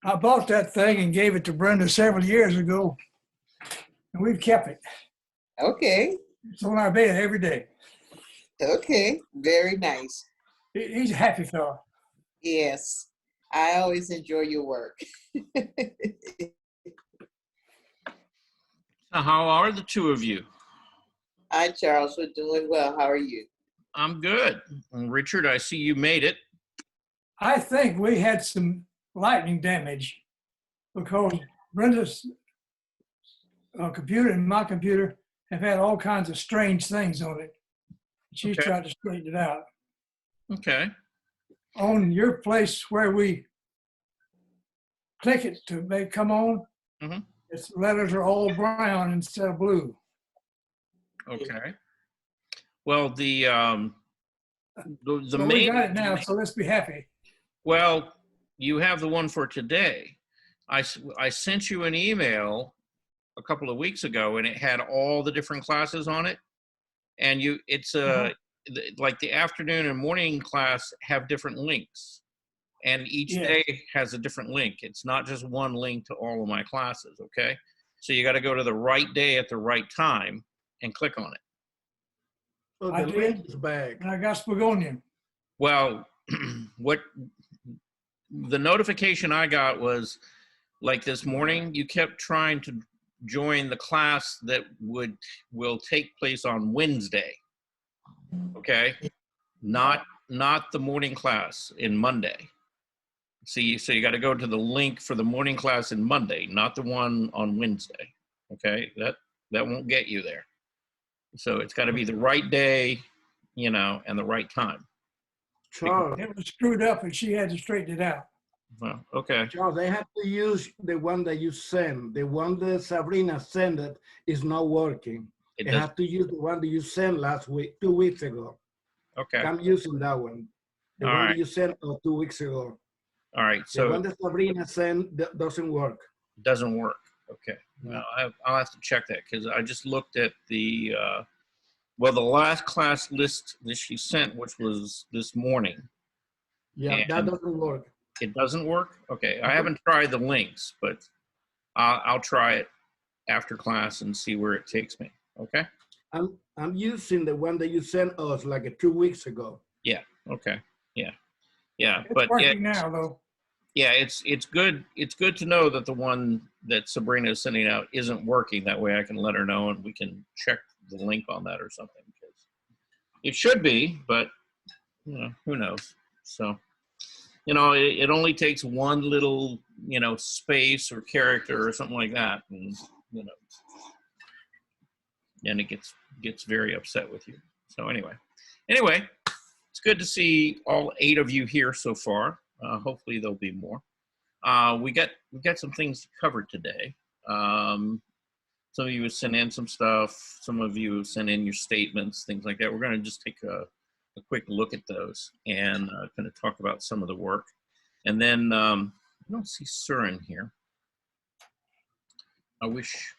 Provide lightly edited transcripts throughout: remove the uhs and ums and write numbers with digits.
I bought that thing and gave it to Brenda several years ago, and we've kept it. Okay. It's on our bed every day. Okay. Very nice. He's a happy fellow. Yes. I always enjoy your work. How are the two of you? Hi, Charles. We're doing well. How are you? I'm good. And Richard, I see you made it. I think we had some lightning damage because Brenda's computer and my computer have had all kinds of strange things on it. She's Okay. tried to straighten it out. Okay. On your place where we click it to make come on, its letters are all brown instead of blue. Okay. Well, the So main, we got it now, so let's be happy. well, you have the one for today. I sent you an email a couple of weeks ago, and it had all the different classes on it. And it's like the afternoon and morning class have different links, and each day has a different link. It's not just one link to all of my classes. Okay, so you got to go to the right day at the right time and click on it. Oh, I the did. link is back. And I got Spagonian. Well, what the notification I got was, like this morning, you kept trying to join the class that will take place on Wednesday. Okay, not the morning class in Monday. See, so you got to go to the link for the morning class in Monday, not the one on Wednesday. Okay, that won't get you there. So it's got to be the right day, and the right time. Charles, It was screwed up and she had to straighten it out. Well, okay. Charles, they have to use the one that you sent. The one that Sabrina sent it is not working. They have to use the one that you sent last week, 2 weeks ago. Okay. I'm using that one. The All one right. that you sent 2 weeks ago. All right. The So one that Sabrina sent doesn't work. doesn't work. Okay. Well, I'll have to check that because I just looked at the last class list that she sent, which was this morning. Yeah, that doesn't work. It doesn't work? Okay. I haven't tried the links, but I'll try it after class and see where it takes me. Okay. I'm using the one that you sent us like 2 weeks ago. Yeah. Okay. Yeah. Yeah. It's But working now, though. yeah, it's good. It's good to know that the one that Sabrina is sending out isn't working. That way I can let her know and we can check the link on that or something. Because it should be, but who knows? So, it only takes one little, space or character or something like that, and and it gets very upset with you. So anyway, it's good to see all 8 of you here so far. Hopefully there'll be more. We got some things to cover today. Some of you have sent in some stuff. Some of you have sent in your statements, things like that. We're going to just take a quick look at those and kind of talk about some of the work. And then I don't see Surin here. I wish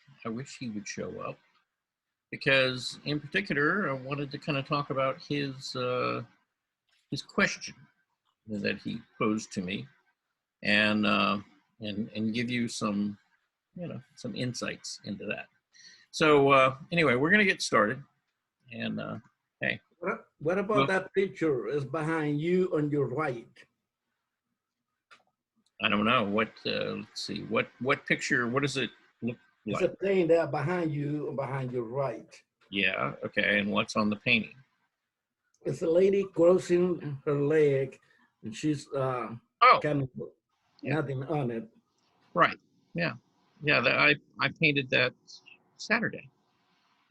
he would show up, because in particular I wanted to kind of talk about his question that he posed to me, and give you some some insights into that. So anyway, we're gonna get started. And hey, what about that picture is behind you on your right? I don't know what. Let's see, what picture? What does it look like? It's a thing there behind you and behind your right. Yeah. Okay. And what's on the painting? It's a lady crossing her leg, and she's kind of nothing on it. Right. Yeah. Yeah. I painted that Saturday.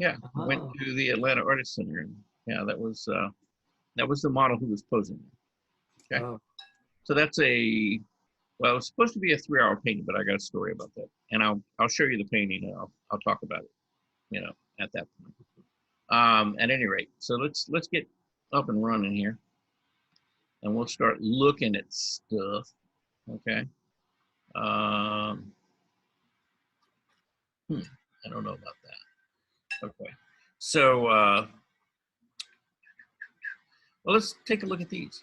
Yeah. Went to the Atlanta Artist Center, and yeah, that was the model who was posing. Okay. So that's well, it's supposed to be a 3-hour painting, but I got a story about that, and I'll show you the painting, and I'll talk about it, at that point. At any rate, so let's get up and running here, and we'll start looking at stuff. Okay. I don't know about that. Okay. So, well, let's take a look at these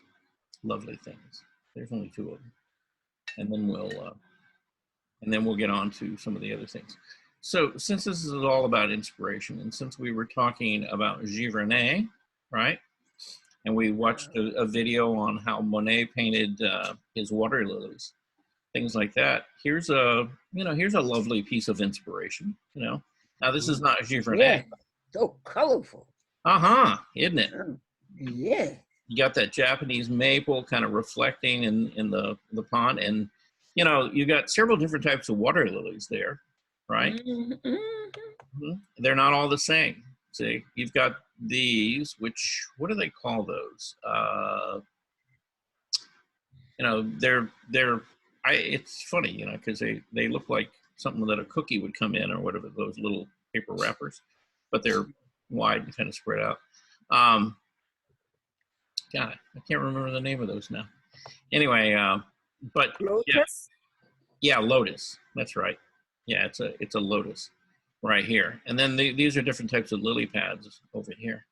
lovely things. There's only 2 of them, and then and then we'll get on to some of the other things. So since this is all about inspiration, and since we were talking about Giverny, right? And we watched a video on how Monet painted his water lilies, things like that. Here's a, here's a lovely piece of inspiration, Now this is not Giverny. Yeah, so colorful. Isn't it? Yeah. You got that Japanese maple kind of reflecting in the pond, and you got several different types of water lilies there, right? They're not all the same. See, you've got these, which, what do they call those? It's funny, because they look like something that a cookie would come in, or whatever, those little paper wrappers, but they're wide and kind of spread out. God, I can't remember the name of those now. Anyway, but Lotus? yeah, lotus. That's right. Yeah, it's a lotus right here. And then these are different types of lily pads over here.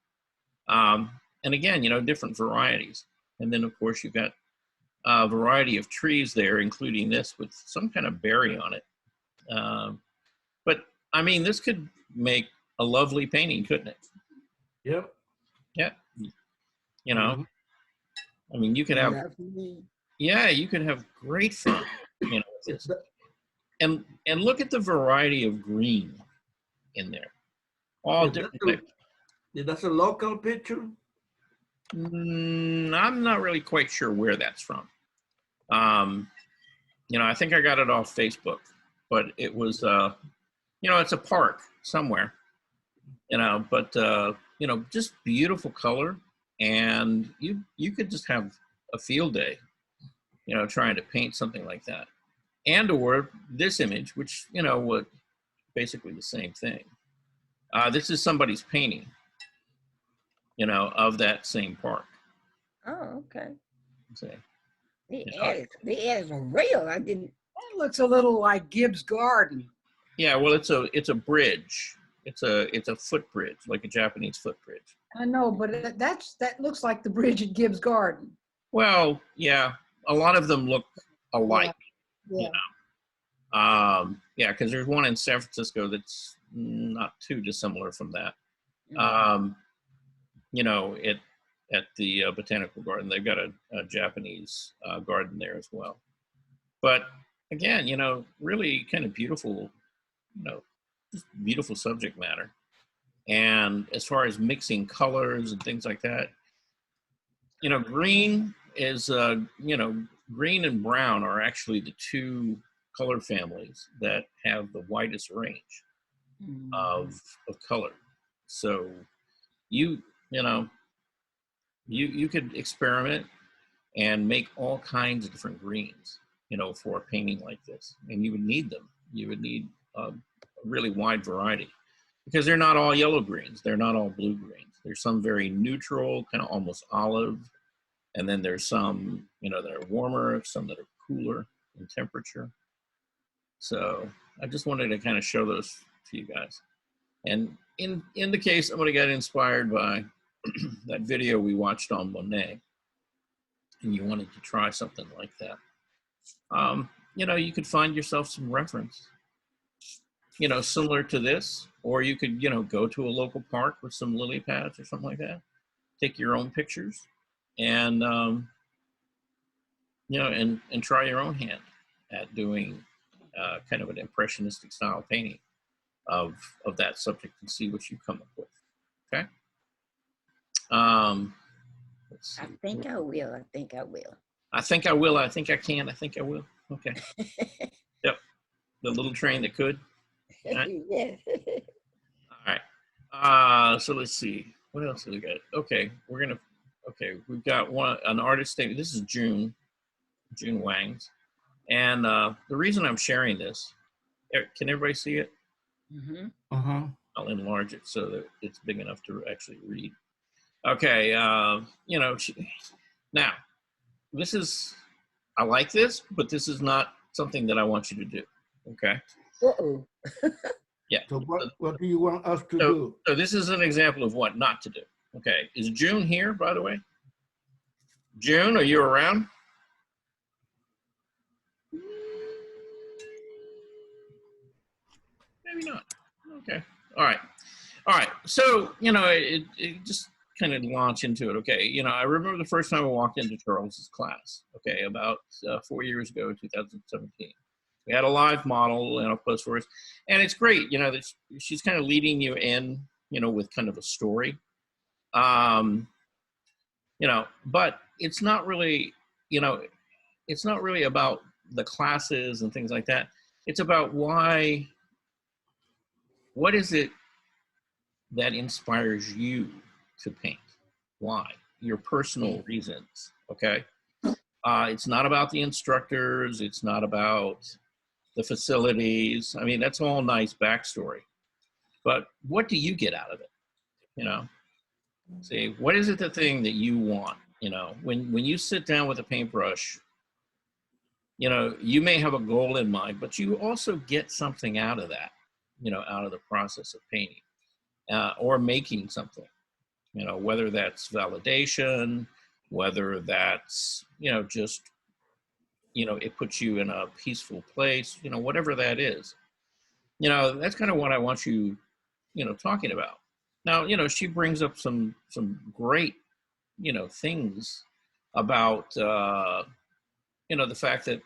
And again, different varieties. And then of course you've got a variety of trees there, including this with some kind of berry on it. But I mean, this could make a lovely painting, couldn't it? Yep. Yeah. I mean, you could have, you could have great fun, with this. And look at the variety of green in there. All different types. That's a local picture? I'm not really quite sure where that's from. I think I got it off Facebook, but it was, it's a park somewhere, but, just beautiful color. And you could just have a field day, trying to paint something like that. And or this image, which, what basically the same thing. This is somebody's painting, of that same park. Oh, okay. See. The ads are real. I didn't. It looks a little like Gibbs Garden. Yeah, well, it's a bridge. It's a footbridge, like a Japanese footbridge. I know, but that looks like the bridge at Gibbs Garden. Well, yeah, a lot of them look alike. Yeah. Because there's one in San Francisco that's not too dissimilar from that. At the Botanical Garden, they've got a Japanese garden there as well. But again, really kind of beautiful, just beautiful subject matter. And as far as mixing colors and things like that, green is, green and brown are actually the two color families that have the widest range of color. So you could experiment and make all kinds of different greens, for a painting like this. And you would need them. You would need a really wide variety, because they're not all yellow greens. They're not all blue greens. There's some very neutral, kind of almost olive. And then there's some, that are warmer, some that are cooler in temperature. So I just wanted to kind of show those to you guys. And in the case somebody got inspired by that video we watched on Monet, and you wanted to try something like that, you could find yourself some reference, similar to this, or you could, go to a local park with some lily pads or something like that, take your own pictures, and, and try your own hand at doing kind of an impressionistic style painting of that subject and see what you come up with. Okay. Let's see. I think I will. I think I will. I think I will. I think I can. I think I will. Okay. Yep. The little train that could. All right. Yes. All right. So let's see. What else have we got? Okay. We've got an artist statement. This is June Wang's. And the reason I'm sharing this, can everybody see it? Mm-hmm. I'll enlarge it so that it's big enough to actually read. Okay, now, this is, I like this, but this is not something that I want you to do, okay? Uh-oh. Yeah. So what do you want us to do? So this is an example of what not to do, okay? Is June here, by the way? June, are you around? maybe not. Okay. All right. So, it just kind of launch into it. Okay. I remember the first time I walked into Charles's class, okay, about 4 years ago, 2017. We had a live model, close for us. And it's great, that she's kind of leading you in, with kind of a story. But it's not really, it's not really about the classes and things like that. It's about what is it that inspires you to paint? Why? Your personal reasons, okay? It's not about the instructors. It's not about the facilities. I mean, that's all nice backstory. But what do you get out of it? See, what is it the thing that you want? When you sit down with a paintbrush, you may have a goal in mind, but you also get something out of that, out of the process of painting or making something, whether that's validation, whether that's, just, it puts you in a peaceful place, whatever that is. That's kind of what I want you, talking about. Now, she brings up some great, things about, the fact that,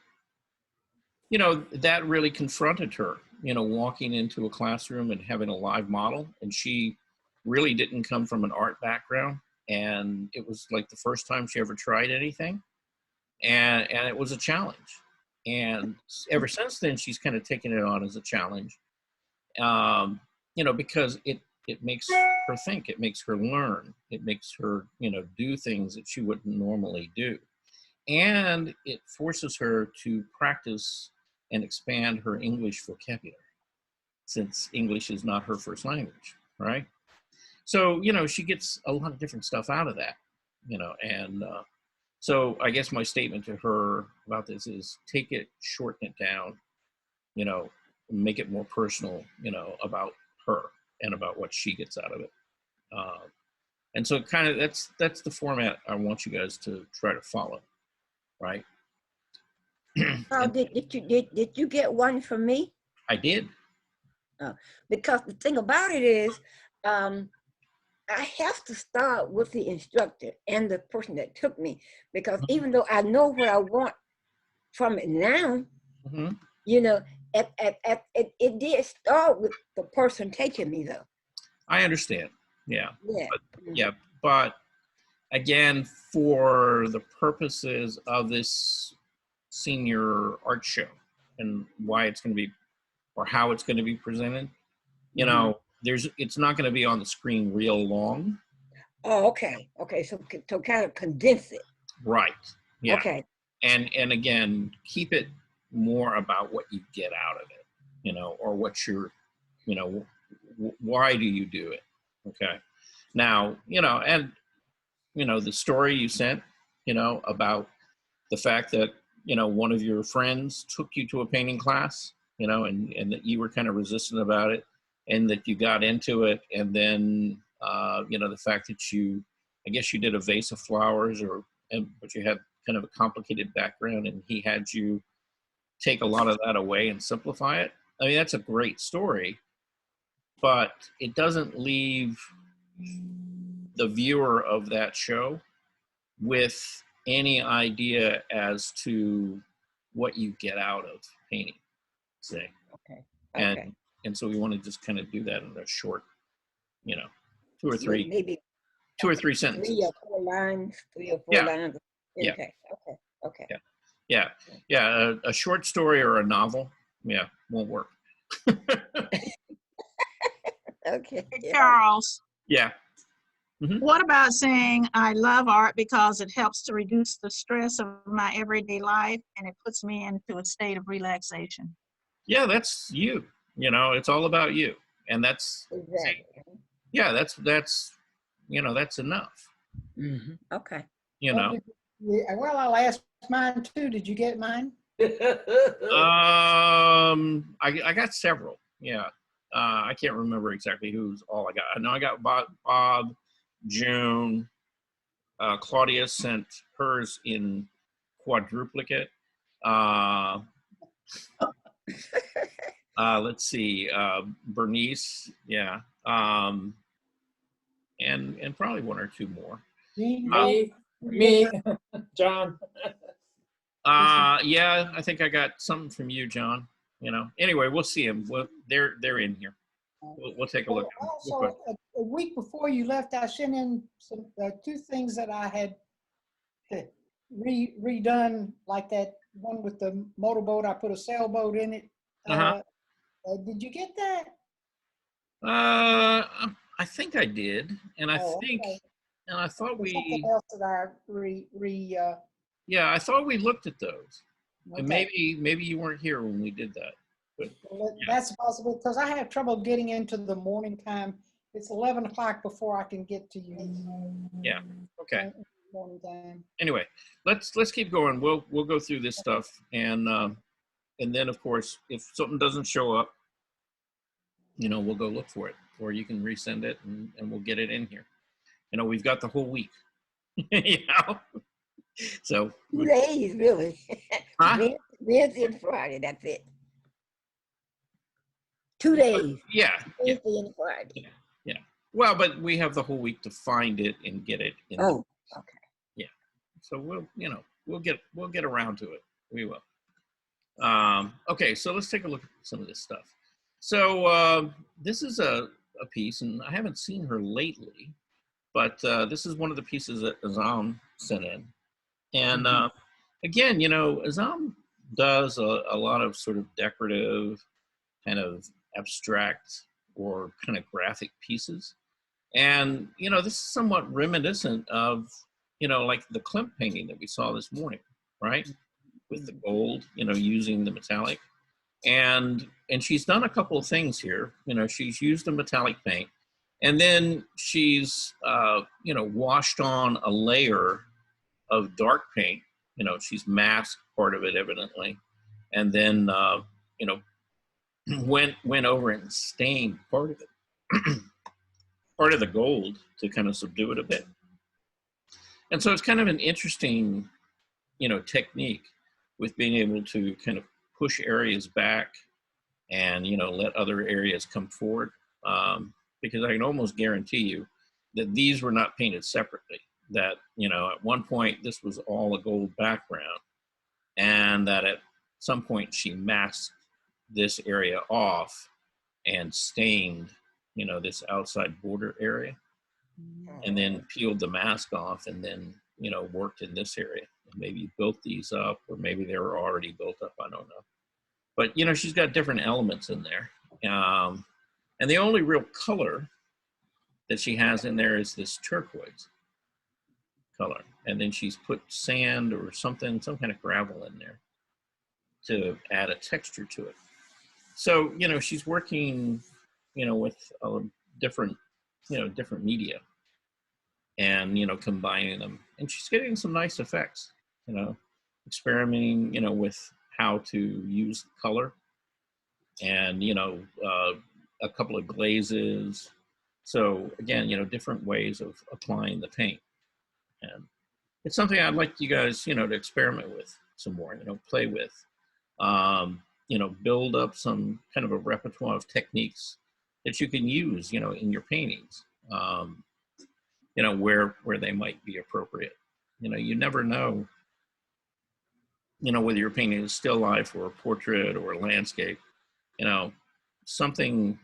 that really confronted her, walking into a classroom and having a live model. And she really didn't come from an art background. And it was like the first time she ever tried anything. And it was a challenge. And ever since then, she's kind of taken it on as a challenge, because it makes her think, it makes her learn, it makes her, do things that she wouldn't normally do. And it forces her to practice and expand her English vocabulary, since English is not her first language, right? So, she gets a lot of different stuff out of that, and so I guess my statement to her about this is take it, shorten it down, make it more personal, about her and about what she gets out of it. And so kind of that's the format I want you guys to try to follow, right? Oh, did you get one from me? I did. Because the thing about it is, I have to start with the instructor and the person that took me, because even though I know what I want from it now, Mm-hmm. It did start with the person taking me, though. I understand. Yeah. Yeah. But again, for the purposes of this senior art show and why it's going to be, or how it's going to be presented, it's not going to be on the screen real long. Oh, okay. So kind of condense it. Right. Yeah. Okay. And again, keep it more about what you get out of it, or what you're, why do you do it? Okay. Now, and, the story you sent, about the fact that, one of your friends took you to a painting class, and that you were kind of resistant about it, and that you got into it. And then, the fact that I guess you did a vase of flowers but you had kind of a complicated background, and he had you take a lot of that away and simplify it. I mean, that's a great story, but it doesn't leave the viewer of that show with any idea as to what you get out of painting, say. Okay. And so we want to just kind of do that in a short, 2 or 3, maybe 2 or 3 sentences. 3 or 4 lines, 3 or 4 Yeah. lines. Yeah. Okay. Yeah. A short story or a novel, won't work. Okay. Hey, Charles, Yeah. what about saying I love art because it helps to reduce the stress of my everyday life and it puts me into a state of relaxation? Yeah, that's you. It's all about you. And that's, Exactly. yeah, that's enough. Mm-hmm. Okay. Well, I'll ask mine too. Did you get mine? I got several. Yeah. I can't remember exactly who's all I got. I know I got Bob, June, Claudia sent hers in quadruplicate. let's see, Bernice, yeah. And probably one or two more. Me, John. Yeah, I think I got something from you, John. You know, anyway, we'll see them. They're in here. We'll take a look at them. Also, a week before you left, I sent in some two things that I had redone, like that one with the motorboat. I put a sailboat in it. Did you get that? I think I did, and I think, okay. and I thought Something else that I yeah, I thought we looked at those. okay. And maybe you weren't here when we did that. But Well, yeah. that's possible, because I have trouble getting into the morning time. It's 11 o'clock before I can get to you. Yeah. Okay. Morning time. Anyway, let's keep going. We'll go through this stuff, and then of course, if something doesn't show up, you know, we'll go look for it, or you can resend it, and we'll get it in here. You know, we've got the whole week. You know, so 2 days, really. Huh? Wednesday and Friday, that's it. 2 days, yeah. Wednesday and Friday. Yeah. Well, but we have the whole week to find it and get it in. Oh, okay. Yeah. So we'll get around to it. We will. Okay, so let's take a look at some of this stuff. So this is a piece, and I haven't seen her lately, but this is one of the pieces that Azam sent in. And again, you know, Azam does a lot of sort of decorative, kind of abstract or kind of graphic pieces. And, you know, this is somewhat reminiscent of, you know, like the Klimt painting that we saw this morning, right? With the gold, you know, using the metallic. And she's done a couple of things here. You know, she's used a metallic paint, and then she's, you know, washed on a layer of dark paint. You know, she's masked part of it evidently, and then, you know, went over and stained part of it, part of the gold, to kind of subdue it a bit. And so it's kind of an interesting, you know, technique with being able to kind of push areas back and, you know, let other areas come forward. Because I can almost guarantee you that these were not painted separately. That, you know, at one point this was all a gold background, and that at some point she masked this area off and stained, you know, this outside border area, and then peeled the mask off, and then, you know, worked in this area. Maybe built these up, or maybe they were already built up, I don't know. But, you know, she's got different elements in there. And the only real color that she has in there is this turquoise color. And then she's put sand or something, some kind of gravel in there to add a texture to it. So, you know, she's working, you know, with different, you know, different media, and, you know, combining them. And she's getting some nice effects, you know, experimenting, you know, with how to use color, and, you know, a couple of glazes. So again, you know, different ways of applying the paint. And it's something I'd like you guys, you know, to experiment with some more, you know, play with, you know, build up some kind of a repertoire of techniques that you can use, you know, in your paintings, you know, where they might be appropriate. You know, you never know, you know, whether you're painting a still life or a portrait or a landscape, you know, something,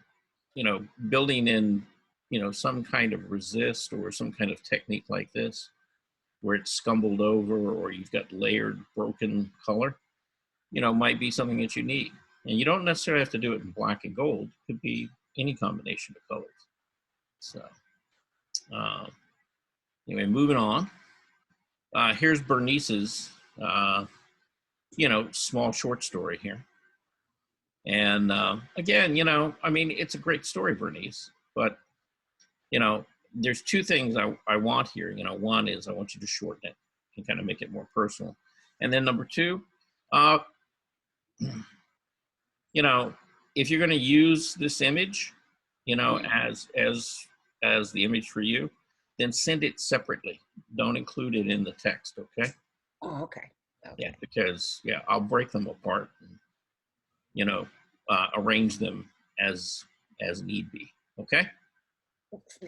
you know, building in, you know, some kind of resist or some kind of technique like this, where it's scumbled over or you've got layered broken color, you know, might be something that you need. And you don't necessarily have to do it in black and gold. It could be any combination of colors. So anyway, moving on. Here's Bernice's, you know, small short story here. And again, you know, I mean, it's a great story, Bernice, but, you know, there's two things I want here. You know, one is I want you to shorten it and kind of make it more personal. And then number two, you know, if you're going to use this image, you know, as the image for you, then send it separately. Don't include it in the text, okay? Oh, okay. Yeah, because, yeah, I'll break them apart and, you know, arrange them as need be. Okay.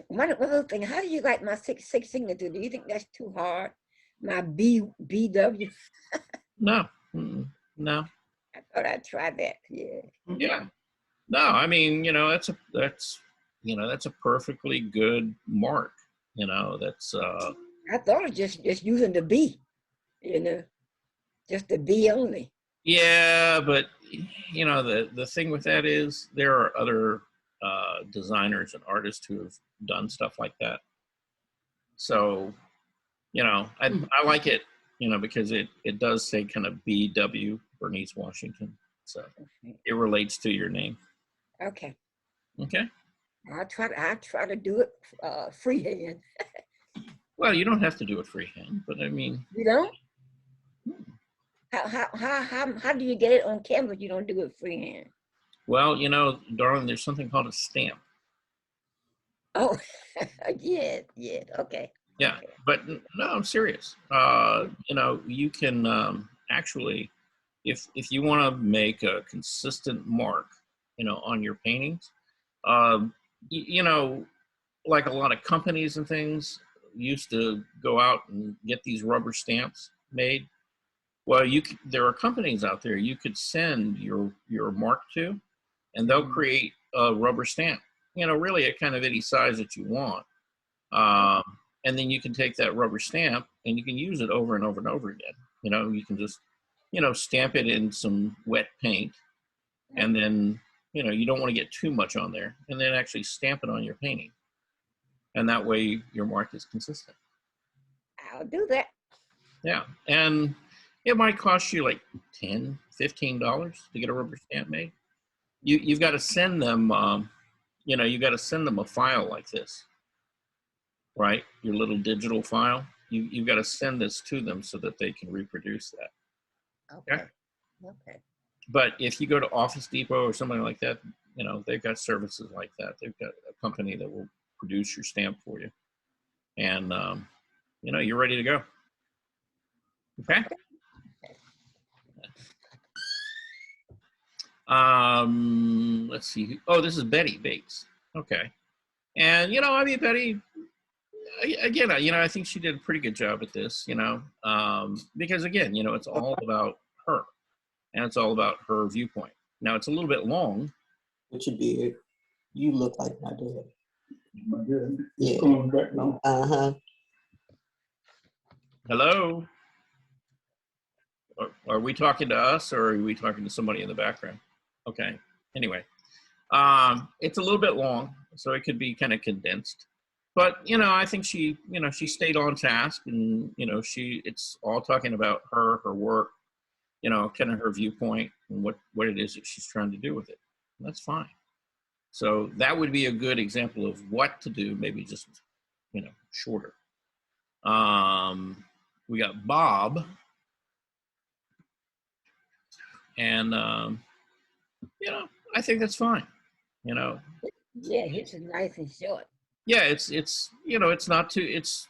One other thing, how do you like my six signature? Do you think that's too hard? My BW? No. No. I thought I'd try that. Yeah. Yeah. No, I mean, that's a perfectly good mark. That's I thought of just using the B, just the B only. yeah, but the thing with that is there are other designers and artists who have done stuff like that. So, I like it, because it does say kind of BW, Bernice Washington. So it relates to your name. Okay. Okay. I'll try to do it freehand. Well, you don't have to do it freehand, but I mean. You don't? How do you get it on canvas? You don't do it freehand. Well, darling, there's something called a stamp. Oh, yeah, okay. Yeah, okay. But no, I'm serious. You can actually, if you want to make a consistent mark, on your paintings, like a lot of companies and things used to go out and get these rubber stamps made. Well, there are companies out there you could send your mark to, and they'll create a rubber stamp, really at kind of any size that you want. And then you can take that rubber stamp and you can use it over and over and over again. You can just, stamp it in some wet paint, and then, you don't want to get too much on there, and then actually stamp it on your painting. And that way your mark is consistent. I'll do that. Yeah. And it might cost you like $10, $15 to get a rubber stamp made. You've got to send them, you've got to send them a file like this, right? Your little digital file. You've got to send this to them so that they can reproduce that. Okay. Okay. But if you go to Office Depot or something like that, they've got services like that. They've got a company that will produce your stamp for you. And, you're ready to go. Okay. Let's see. Oh, this is Betty Bates. Okay. And, Betty, again, I think she did a pretty good job at this, because again, it's all about her, and it's all about her viewpoint. Now it's a little bit long. What you did, you look like my dad. My dad. Yeah. Going back now. Uh-huh. Hello? Are we talking to us, or are we talking to somebody in the background? Okay. Anyway, it's a little bit long, so it could be kind of condensed. But, I think she stayed on task, and, it's all talking about her work, kind of her viewpoint and what it is that she's trying to do with it. And that's fine. So that would be a good example of what to do, maybe just, shorter. We got Bob. And, I think that's fine, Yeah, his is nice and short. Yeah, it's not too, it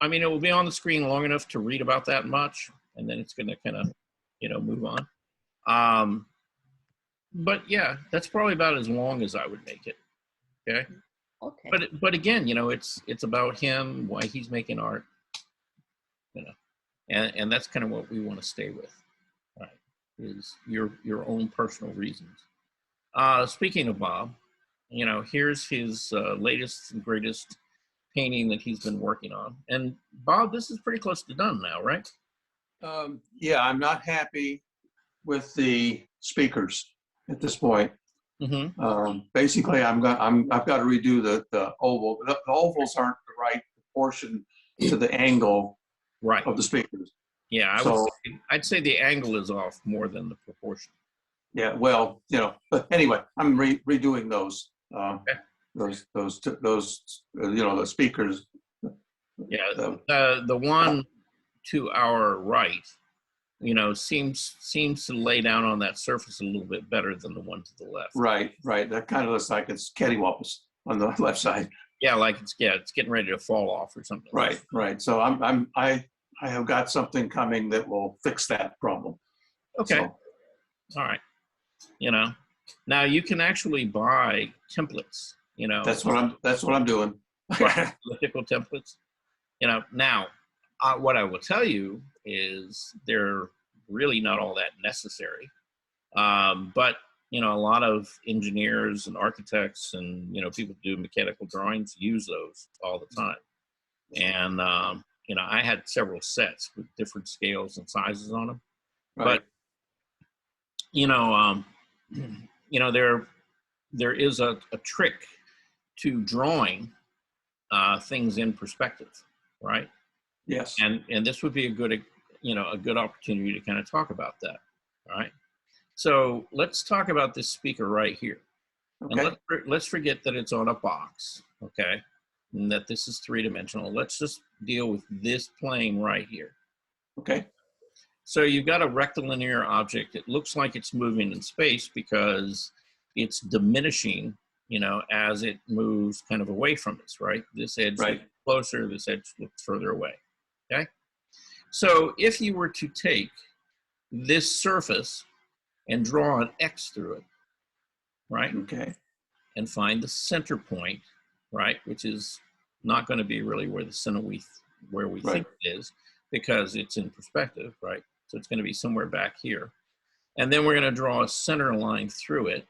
will be on the screen long enough to read about that much, and then it's going to kind of, move on. But yeah, that's probably about as long as I would make it. Okay. Okay. But again, it's about him, why he's making art, and that's kind of what we want to stay with, right? Is your own personal reasons. Speaking of Bob, here's his latest and greatest painting that he's been working on. And Bob, this is pretty close to done now, right? Yeah, I'm not happy with the speakers at this point. Mm-hmm. Basically, I've got to redo the oval. The ovals aren't the right proportion to the angle Right. of the speakers. Yeah, I'd say the angle is off more than the proportion. Yeah, well, but anyway, I'm redoing those. Okay. Those the speakers. Yeah, the one to our right, seems to lay down on that surface a little bit better than the one to the left. Right. That kind of looks like it's cattywampus on the left side. Yeah, like it's getting ready to fall off or something. Right. So I have got something coming that will fix that problem. Okay. So, all right. Now you can actually buy templates, you know. That's what I'm doing. Elliptical templates. You know, now what I will tell you is they're really not all that necessary. But you know, a lot of engineers and architects and, you know, people who do mechanical drawings use those all the time. And, you know, I had several sets with different scales and sizes on them. Right. But, you know, there is a trick to drawing things in perspective, right? Yes. And this would be a good, you know, a good opportunity to kind of talk about that, all right? So let's talk about this speaker right here. Okay. And let's forget that it's on a box, okay? And that this is three-dimensional. Let's just deal with this plane right here. Okay. So you've got a rectilinear object. It looks like it's moving in space because it's diminishing, you know, as it moves kind of away from us, right? This edge Right. looks closer, this edge looks further away, okay? So if you were to take this surface and draw an X through it, right? Okay. And find the center point, right? Which is not going to be really where the center where we think it is, because it's in perspective, right? So it's going to be somewhere back here. And then we're going to draw a center line through it,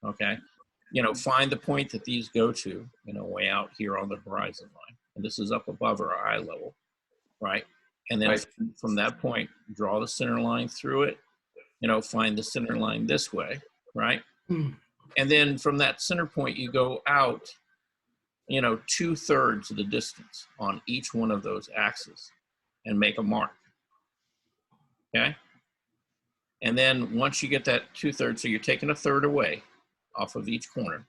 okay? You know, find the point that these go to, you know, way out here on the horizon line. And this is up above our eye level, right? And then from that point, draw the center line through it, you know, find the center line this way, right? And then from that center point, you go out, you know, 2/3 of the distance on each one of those axes and make a mark, okay? And then once you get that 2/3, so you're taking a third away off of each corner.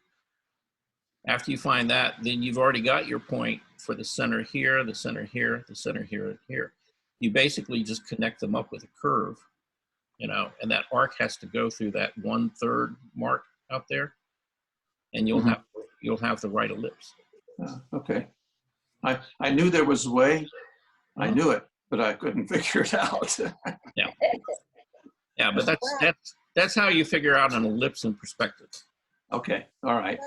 After you find that, then you've already got your point for the center here, the center here, the center here, and here. You basically just connect them up with a curve, you know, and that arc has to go through that 1/3 mark out there, and you'll have the right ellipse. Okay. I knew there was a way. I knew it, but I couldn't figure it out. Yeah, but that's how you figure out an ellipse in perspective. Okay. All right.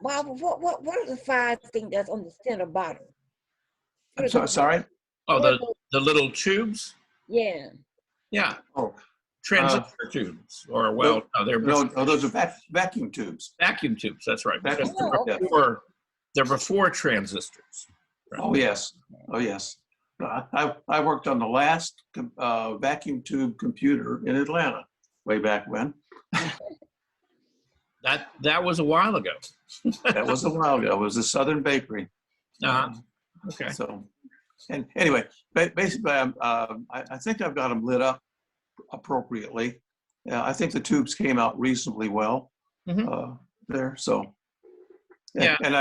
Bob, what are the 5 things that's on the center bottom? I'm sorry. Oh, the little tubes? Yeah. Yeah. Oh, transistor tubes, or well, those are vacuum tubes. Vacuum tubes. That's right. Vacuum They're before transistors. Right? Oh yes. Oh yes. I worked on the last vacuum tube computer in Atlanta way back when. That was a while ago. That was a while ago. It was a Southern Bakery. Okay. So, and anyway, basically, I think I've got them lit up appropriately. I think the tubes came out reasonably well there. So, yeah. And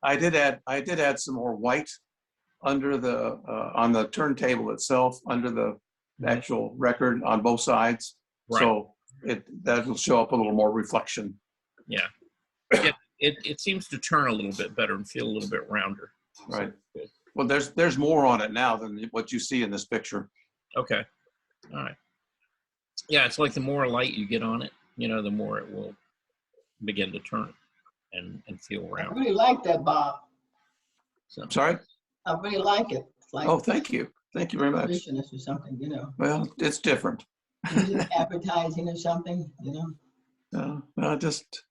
I did add some more white under the on the turntable itself, under the actual record on both sides. Right. So that will show up a little more reflection. Yeah. It seems to turn a little bit better and feel a little bit rounder. Right. So, well, there's more on it now than what you see in this picture. Okay. All right. Yeah, it's like the more light you get on it, you know, the more it will begin to turn and feel round. I really like that, Bob. So, sorry? I really like it. It's like, oh, thank you. Thank you very much. Or something, you know. Well, it's different. Advertising or something, you know. Well, just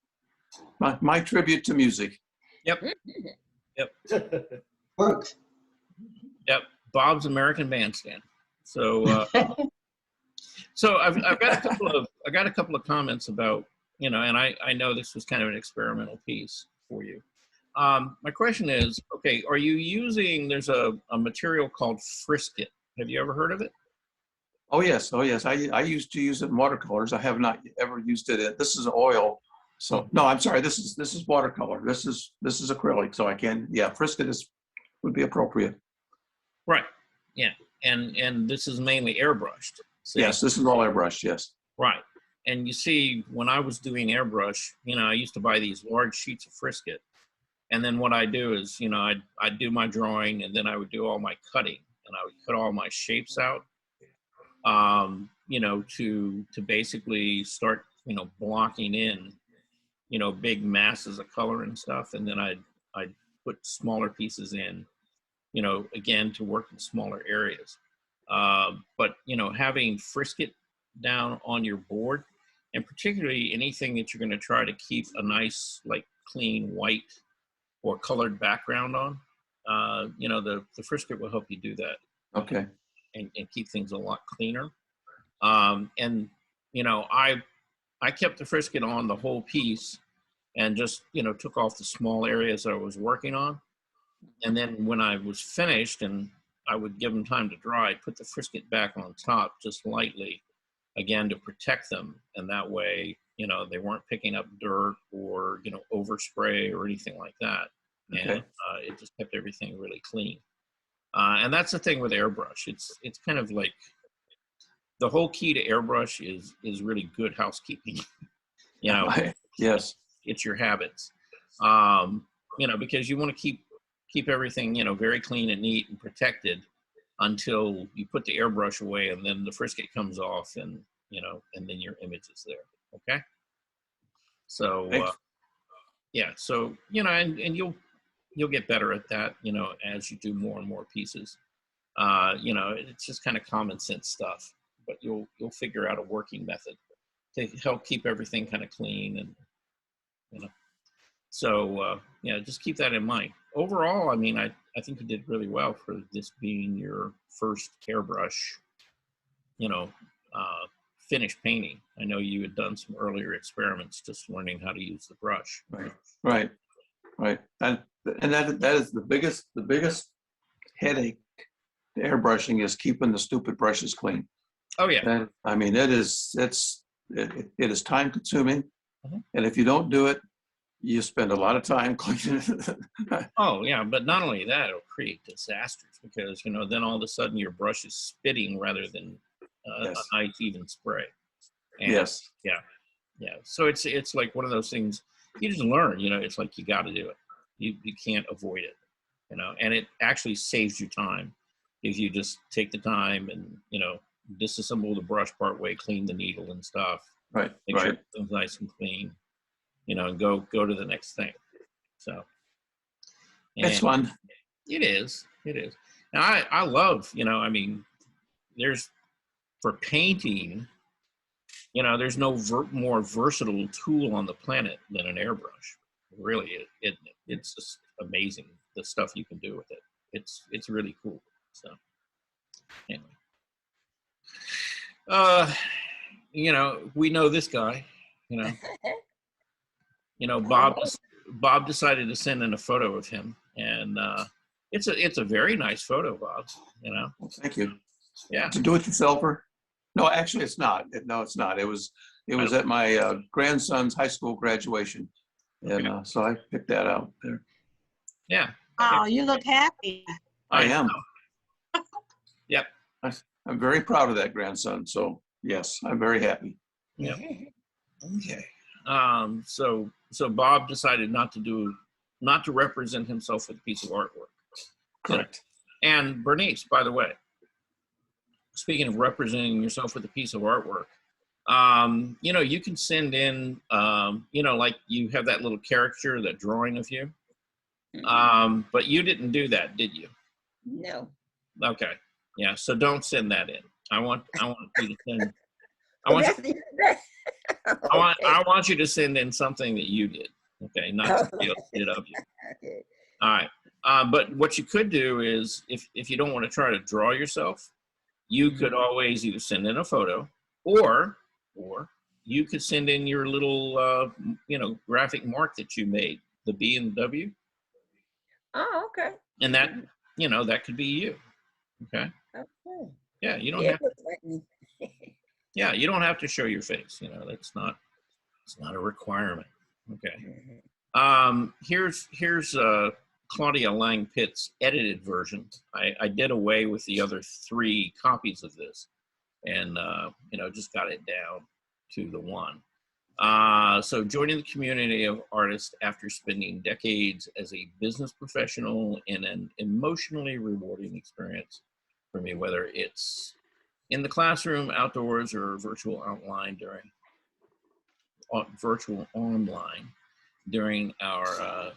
my tribute to music. Yep. Works. Yep. Bob's American Bandstand. So, so I've got a couple of comments about, you know, and I know this was kind of an experimental piece for you. My question is, okay, are you using? There's a material called Frisket. Have you ever heard of it? Oh yes, oh yes. I used to use it in watercolors. I have not ever used it. This is oil. So no, I'm sorry. This is watercolor. This is acrylic. So I can, yeah, Frisket would be appropriate. Right. Yeah. And this is mainly airbrushed. See? Yes, this is all airbrushed. Yes. Right. And you see, when I was doing airbrush, you know, I used to buy these large sheets of Frisket, and then what I do is, you know, I'd do my drawing, and then I would do all my cutting, and I would cut all my shapes out, you know, to basically start, you know, blocking in you know, big masses of color and stuff. And then I'd put smaller pieces in, you know, again, to work in smaller areas. But, you know, having Frisket down on your board, and particularly anything that you're going to try to keep a nice, like, clean white or colored background on, you know, the Frisket will help you do that. Okay. And keep things a lot cleaner. And, you know, I kept the Frisket on the whole piece and just, you know, took off the small areas that I was working on. And then when I was finished and I would give them time to dry, put the Frisket back on top just lightly, again, to protect them. And that way, you know, they weren't picking up dirt or, you know, overspray or anything like that. Okay. And it just kept everything really clean. And that's the thing with airbrush. It's kind of like the whole key to airbrush is really good housekeeping. You know, Yes. it's your habits. You know, because you want to keep everything, you know, very clean and neat and protected until you put the airbrush away, and then the Frisket comes off, and you know, and then your image is there. Okay. So yeah, so you know, and you'll get better at that, you know, as you do more and more pieces. You know, it's just kind of common sense stuff, but you'll figure out a working method to help keep everything kind of clean, and you know. So yeah, just keep that in mind. Overall, I mean, I think you did really well for this being your first airbrush, you know, finished painting. I know you had done some earlier experiments just learning how to use the brush. Right. And that is the biggest headache to airbrushing is keeping the stupid brushes clean. Oh yeah. And, I mean, it is time consuming, and if you don't do it, you spend a lot of time cleaning it. Oh yeah, but not only that, it'll create disasters because, you know, then all of a sudden your brush is spitting rather than Yes. a nice even spray. And Yes. Yeah. So it's like one of those things you just learn, you know, it's like you got to do it. You can't avoid it, you know, and it actually saves you time if you just take the time and, you know, disassemble the brush part way, clean the needle and stuff. Right. Make sure it's nice and clean, you know, and go to the next thing. So It's fun. It is. Now I love, you know, I mean, there's for painting, you know, there's no more versatile tool on the planet than an airbrush. Really, it's just amazing the stuff you can do with it. It's really cool. So anyway, you know, we know this guy, you know, Bob decided to send in a photo of him, and it's a very nice photo, Bob. You know. Well, thank you. Yeah. To do it yourselfer? No, actually, it's not. No, it's not. It was at my grandson's high school graduation, and so I picked that out there. Yeah. Oh, you look happy. I am. Yep. I'm very proud of that grandson. So yes, I'm very happy. Yep. Okay. So Bob decided not to represent himself with a piece of artwork. Correct. And Bernice, by the way, speaking of representing yourself with a piece of artwork, you know, you can send in, you know, like you have that little caricature, that drawing of you. But you didn't do that, did you? No. Okay. Yeah. So don't send that in. I want you to send. I want you to send in something that you did. Okay, not somebody else did of you. Okay. All right. But what you could do is, if you don't want to try to draw yourself, you could always either send in a photo, or you could send in your little, you know, graphic mark that you made, the B and the W. Oh, okay. And that, you know, that could be you. Okay. Okay. Yeah, you don't Yeah, have. it looks like me. Yeah, you don't have to show your face. You know, it's not a requirement. Okay. Here's Claudia Lang Pitt's edited version. I did away with the other 3 copies of this, and you know, just got it down to the one. So joining the community of artists after spending decades as a business professional in an emotionally rewarding experience for me, whether it's in the classroom, outdoors, or virtual online. during our,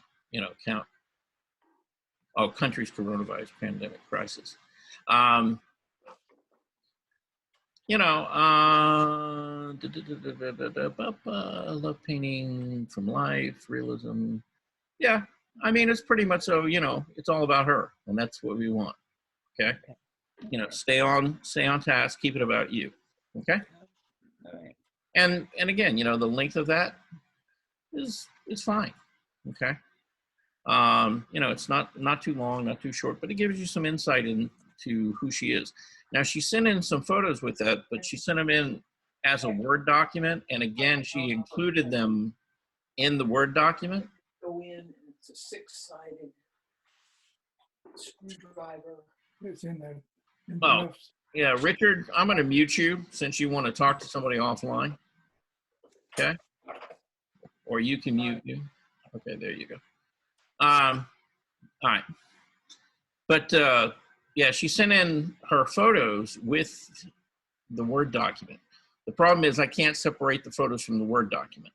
country's coronavirus pandemic crisis. Love painting from life, realism. Yeah, I mean, it's pretty much so, it's all about her, and that's what we want. Okay. Stay on task, keep it about you. Okay. All right. And again, the length of that is fine. Okay. It's not too long, not too short, but it gives you some insight into who she is. Now, she sent in some photos with that, but she sent them in as a Word document. And again, she included them in the Word document. Go in, it's a 6-sided screwdriver. It's in there. Oh, yeah, Richard, I'm going to mute you since you want to talk to somebody offline. Okay. Or you can mute you. Okay, there you go. All right. But yeah, she sent in her photos with the Word document. The problem is I can't separate the photos from the Word document.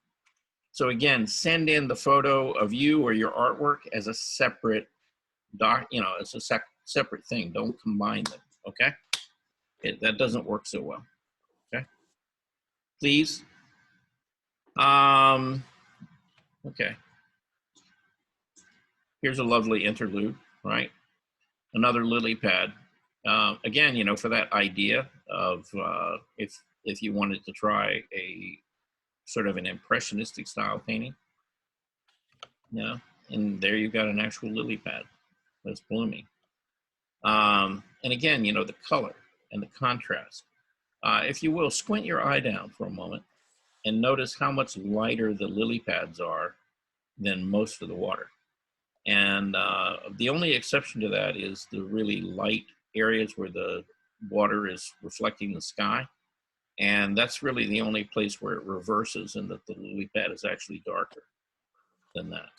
So again, send in the photo of you or your artwork as a separate it's a separate thing. Don't combine them, okay? That doesn't work so well, okay? Please. Okay. Here's a lovely interlude, right? Another lily pad. Again, for that idea of if you wanted to try a sort of an impressionistic style painting, and there you've got an actual lily pad that's blooming. And again, the color and the contrast. If you will, squint your eye down for a moment and notice how much lighter the lily pads are than most of the water. And the only exception to that is the really light areas where the water is reflecting the sky. And that's really the only place where it reverses and that the lily pad is actually darker than that.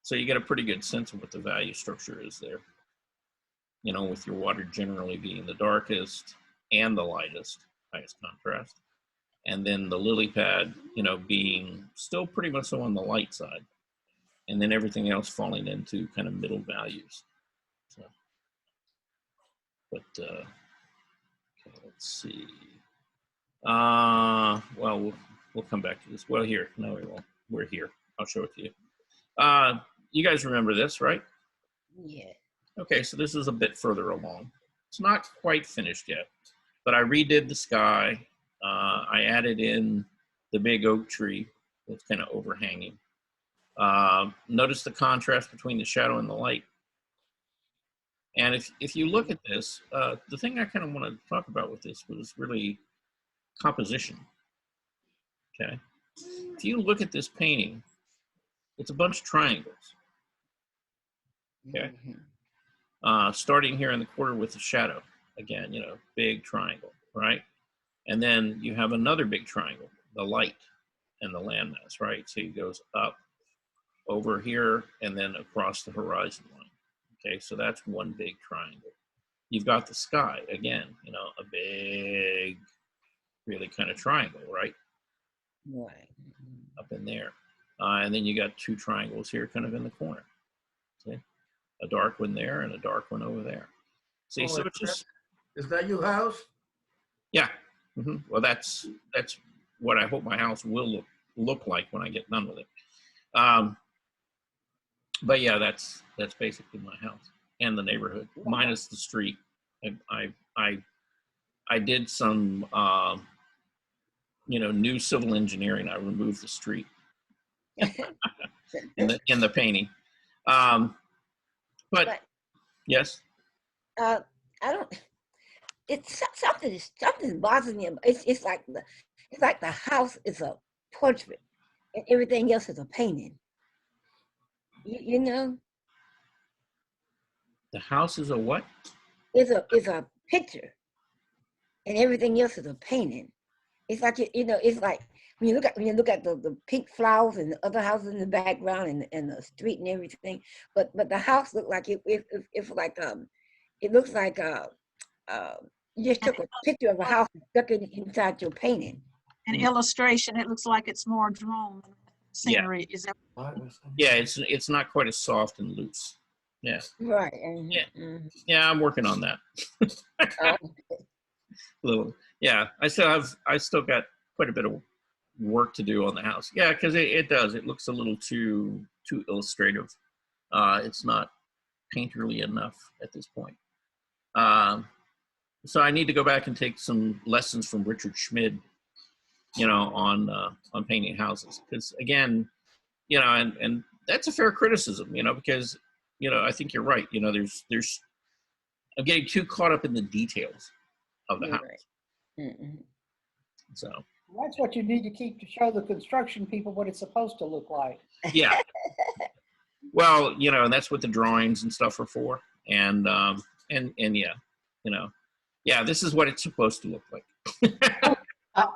So you get a pretty good sense of what the value structure is there. With your water generally being the darkest and the lightest, highest contrast. And then the lily pad, being still pretty much so on the light side. And then everything else falling into kind of middle values. So, but okay, let's see. Well, we'll come back to this. Well, here, no, we won't. We're here. I'll show it to you. You guys remember this, right? Yeah. Okay, so this is a bit further along. It's not quite finished yet, but I redid the sky. I added in the big oak tree that's kind of overhanging. Notice the contrast between the shadow and the light. And if you look at this, the thing I kind of wanted to talk about with this was really composition. Okay. If you look at this painting, it's a bunch of triangles. Okay. Starting here in the corner with the shadow. Again, big triangle, right? And then you have another big triangle, the light and the landmass, right? So it goes up over here and then across the horizon line. Okay, so that's one big triangle. You've got the sky, again, a big, really kind of triangle, right? Right. Up in there. And then you got two triangles here kind of in the corner. See? A dark one there and a dark one over there. See, so it's just... Is that your house? Yeah. Mm-hmm. Well, that's what I hope my house will look like when I get done with it. But yeah, that's basically my house and the neighborhood, minus the street. I did some new civil engineering. I removed the street in the painting. But yes. I don't. It's something bothers me. It's like the house is a portrait, and everything else is a painting. You know. The house is a what? It's a picture, and everything else is a painting. It's like it's like when you look at the pink flowers and the other houses in the background and the street and everything. But the house looked like it's like it looks like you just took a picture of a house and stuck it inside your painting. An illustration, it looks like it's more drawn. scenery. Is that Yeah, it's not quite as soft and loose. Yeah. Right. Yeah. Yeah, I'm working on that. Little, yeah, I still got quite a bit of work to do on the house. Yeah, because it does. It looks a little too illustrative. It's not painterly enough at this point. So I need to go back and take some lessons from Richard Schmid, on painting houses. Because again, and that's a fair criticism, because I think you're right. There's I'm getting too caught up in the details of the house. Right. So That's what you need to keep to show the construction people what it's supposed to look like. yeah. Well, and that's what the drawings and stuff are for. And yeah, yeah, this is what it's supposed to look like.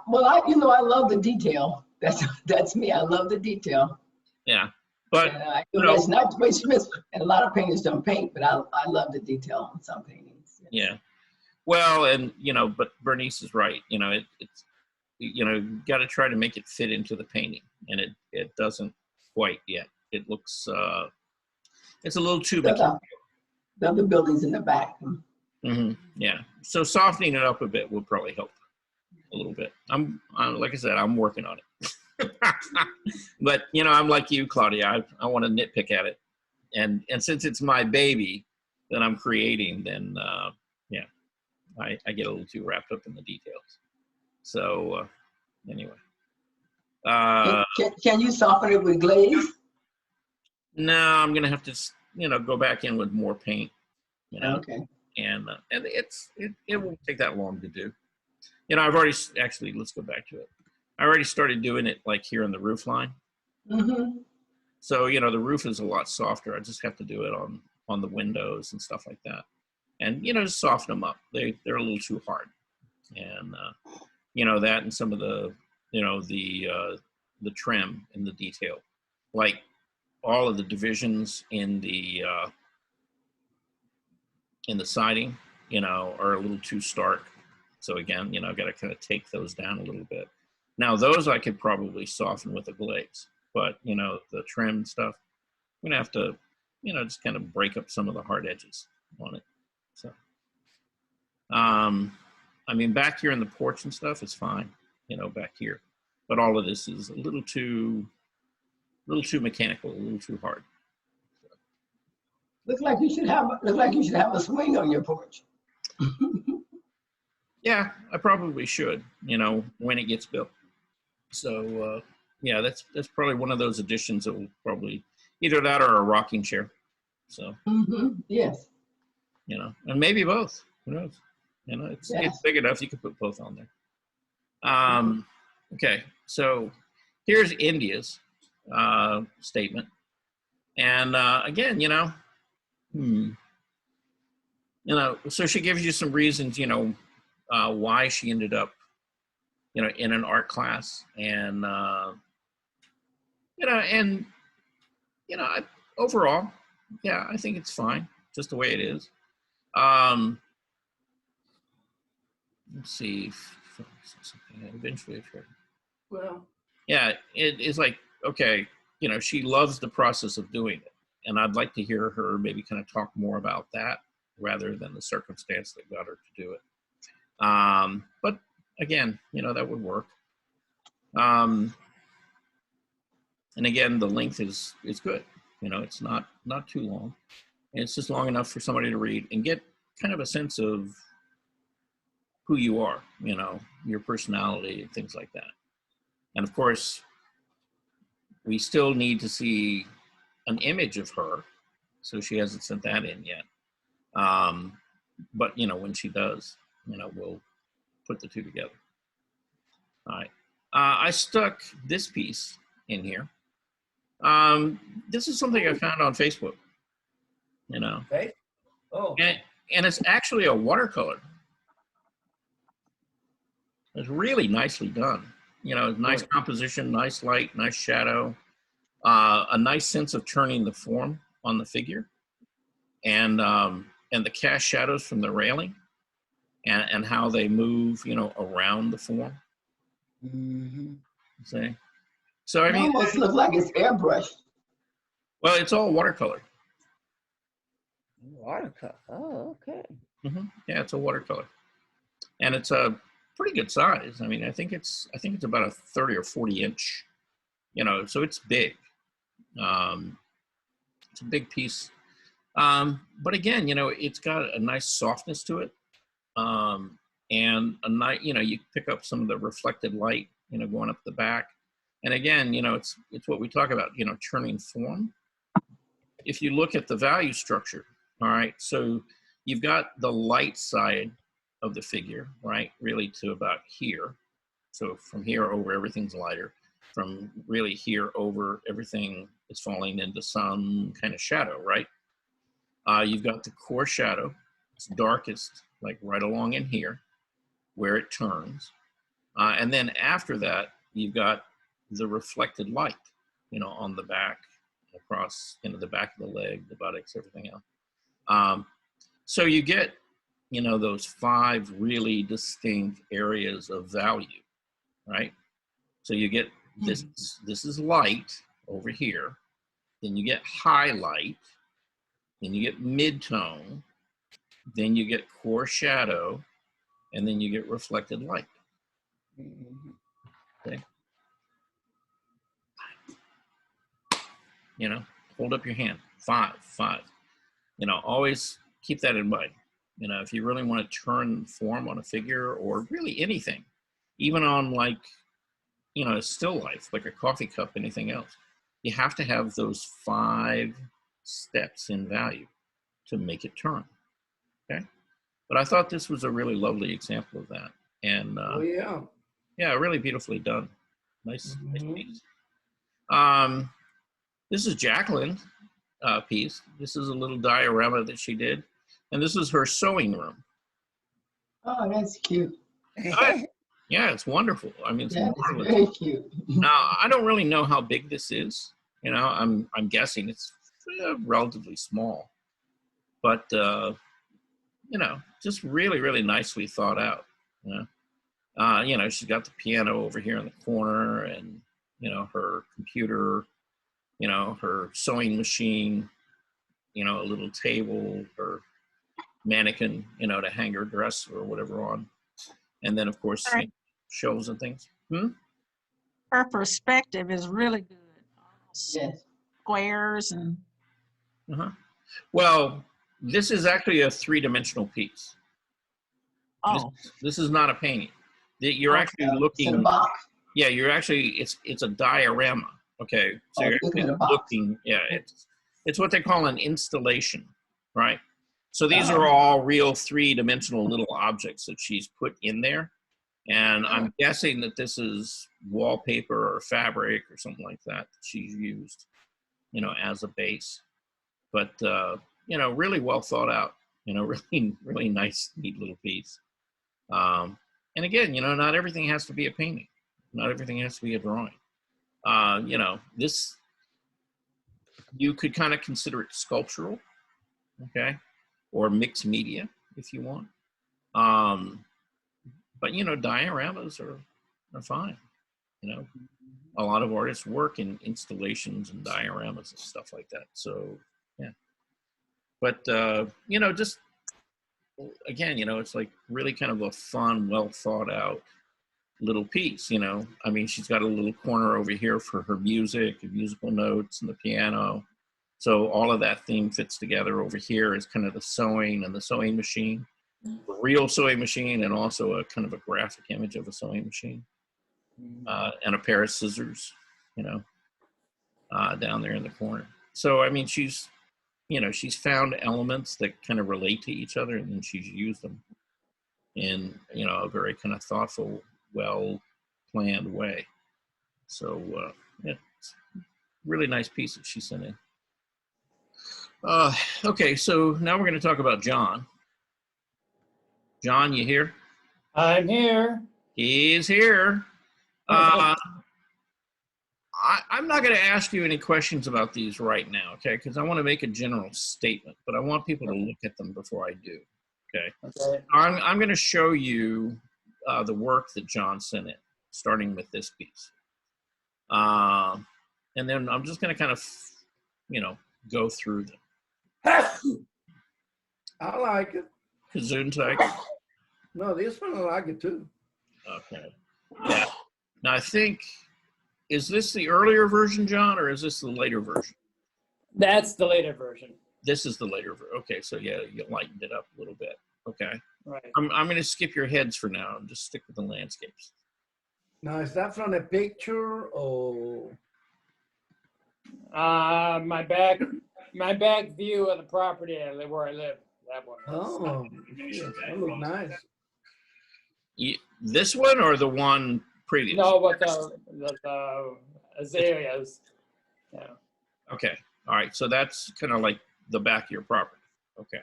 Well, I love the detail. That's me. I love the detail. Yeah, but it's not the way Smith and a lot of painters don't paint, but I love the detail on some paintings. Yeah, well, and but Bernice is right. It's you got to try to make it fit into the painting, and it doesn't quite yet. It looks it's a little too mechanical. The other buildings in the back. Yeah, so softening it up a bit will probably help a little bit. I'm like I said, I'm working on it. But I'm like you, Claudia. I want to nitpick at it, and since it's my baby that I'm creating, then yeah, I get a little too wrapped up in the details. So anyway, can you soften it with glaze? No, I'm gonna have to go back in with more paint. Okay. And it won't take that long to do. I've already actually, let's go back to it. I already started doing it like here on the roof line. So the roof is a lot softer. I just have to do it on the windows and stuff like that, and just soften them up. They're a little too hard, and that and some of the the trim and the detail, like all of the divisions in the siding, are a little too stark. So again, I've got to kind of take those down a little bit. Now those I could probably soften with a glaze, but the trim stuff, I'm gonna have to, just kind of break up some of the hard edges on it. So, I mean, back here in the porch and stuff is fine, back here, but all of this is a little too mechanical, a little too hard. Looks like you should have a swing on your porch. Yeah, I probably should, when it gets built. So yeah, that's probably one of those additions that will probably either that or a rocking chair. So yes, and maybe both. Who knows? It's big enough you could put both on there. Okay, so here's India's statement, and again, so she gives you some reasons, why she ended up, in an art class, and overall, yeah, I think it's fine, just the way it is. Let's see. Eventually, well, yeah, it's like, okay, she loves the process of doing it, and I'd like to hear her maybe kind of talk more about that rather than the circumstance that got her to do it. But again, that would work. And again, the length is good. It's not too long. And it's just long enough for somebody to read and get kind of a sense of who you are, your personality and things like that. And of course, we still need to see an image of her. So she hasn't sent that in yet. But when she does, we'll put the two together. All right. I stuck this piece in here. This is something I found on Facebook, Okay. Oh. And it's actually a watercolor. It's really nicely done. Nice composition, nice light, nice shadow, a nice sense of turning the form on the figure, and the cast shadows from the railing, and how they move, around the form. See, So I It mean, almost looks like it's airbrushed. well, it's all watercolor. Watercolor. Oh, okay. Yeah, it's a watercolor, and it's a pretty good size. I mean, I think it's about a 30 or 40 inch. You know, so it's big. It's a big piece. But again, you know, it's got a nice softness to it. And a nice, you know, you pick up some of the reflected light, you know, going up the back. And again, you know, it's what we talk about, you know, turning form. If you look at the value structure, all right, so you've got the light side of the figure, right, really to about here. So from here over, everything's lighter. From really here over, everything is falling into some kind of shadow, right? You've got the core shadow. It's darkest, like right along in here, where it turns. And then after that, you've got the reflected light, you know, on the back, across, you know, the back of the leg, the buttocks, everything else. So you get, you know, those 5 really distinct areas of value, right? So you get this is light over here. Then you get highlight. Then you get mid-tone. Then you get core shadow. And then you get reflected light. Okay. You know, hold up your hand. 5, 5. You know, always keep that in mind. You know, if you really want to turn form on a figure or really anything, even on like, you know, a still life, like a coffee cup, anything else, you have to have those 5 steps in value to make it turn. Okay. But I thought this was a really lovely example of that. And Oh, yeah. yeah, really beautifully done. Nice, nice piece. This is Jacqueline's piece. This is a little diorama that she did. And this is her sewing room. Oh, that's cute. Yeah, it's wonderful. I mean, it's That is marvelous. very cute. Now, I don't really know how big this is. You know, I'm guessing it's relatively small. But, you know, just really, really nicely thought out. You know, she's got the piano over here in the corner and, you know, her computer, you know, her sewing machine, you know, a little table, her mannequin, you know, to hang her dress or whatever on. And then, of course, you know, shelves and things. Her perspective is really good. Yes. Squares and. Well, this is actually a 3-dimensional piece. Oh. This is not a painting. You're actually looking. It's a box. Yeah, you're actually, it's a diorama. Okay, so you're actually looking, yeah, it's what they call an installation, right? So these are all real 3-dimensional little objects that she's put in there. And I'm guessing that this is wallpaper or fabric or something like that she's used, you know, as a base. But, you know, really well thought out, you know, really, really nice, neat little piece. And again, you know, not everything has to be a painting. Not everything has to be a drawing. You know, this, you could kind of consider it sculptural, okay? Or mixed media, if you want. But, you know, dioramas are fine. You know, a lot of artists work in installations and dioramas and stuff like that. So, yeah. But, you know, just, again, you know, it's like really kind of a fun, well thought out little piece, you know. I mean, she's got a little corner over here for her music and musical notes and the piano. So all of that theme fits together. Over here is kind of the sewing and the sewing machine, a real sewing machine, and also a kind of a graphic image of a sewing machine, and a pair of scissors, you know, down there in the corner. So, I mean, she's, you know, she's found elements that kind of relate to each other, and then she's used them in, you know, a very kind of thoughtful, well-planned way. So, yeah, it's a really nice piece that she sent in. Okay, so now we're going to talk about John. John, you here? I'm here. He's here. I'm not going to ask you any questions about these right now, okay? Because I want to make a general statement, but I want people to look at them before I do, okay? Okay. I'm going to show you the work that John sent in, starting with this piece. And then I'm just going to kind of, go through them. I like it. Gesundheit. No, this one I like it too. Okay. Yeah. Now I think, is this the earlier version, John, or is this the later version? That's the later version. This is the later version. Okay, so yeah, you lightened it up a little bit. Okay. Right. I'm going to skip your heads for now and just stick with the landscapes. Now, is that from a picture or? My back view of the property where I live. That one. Oh, yeah, that looks nice. This one or the one previous? No, but the azaleas. Yeah. Okay. All right. So that's kind of like the back of your property. Okay.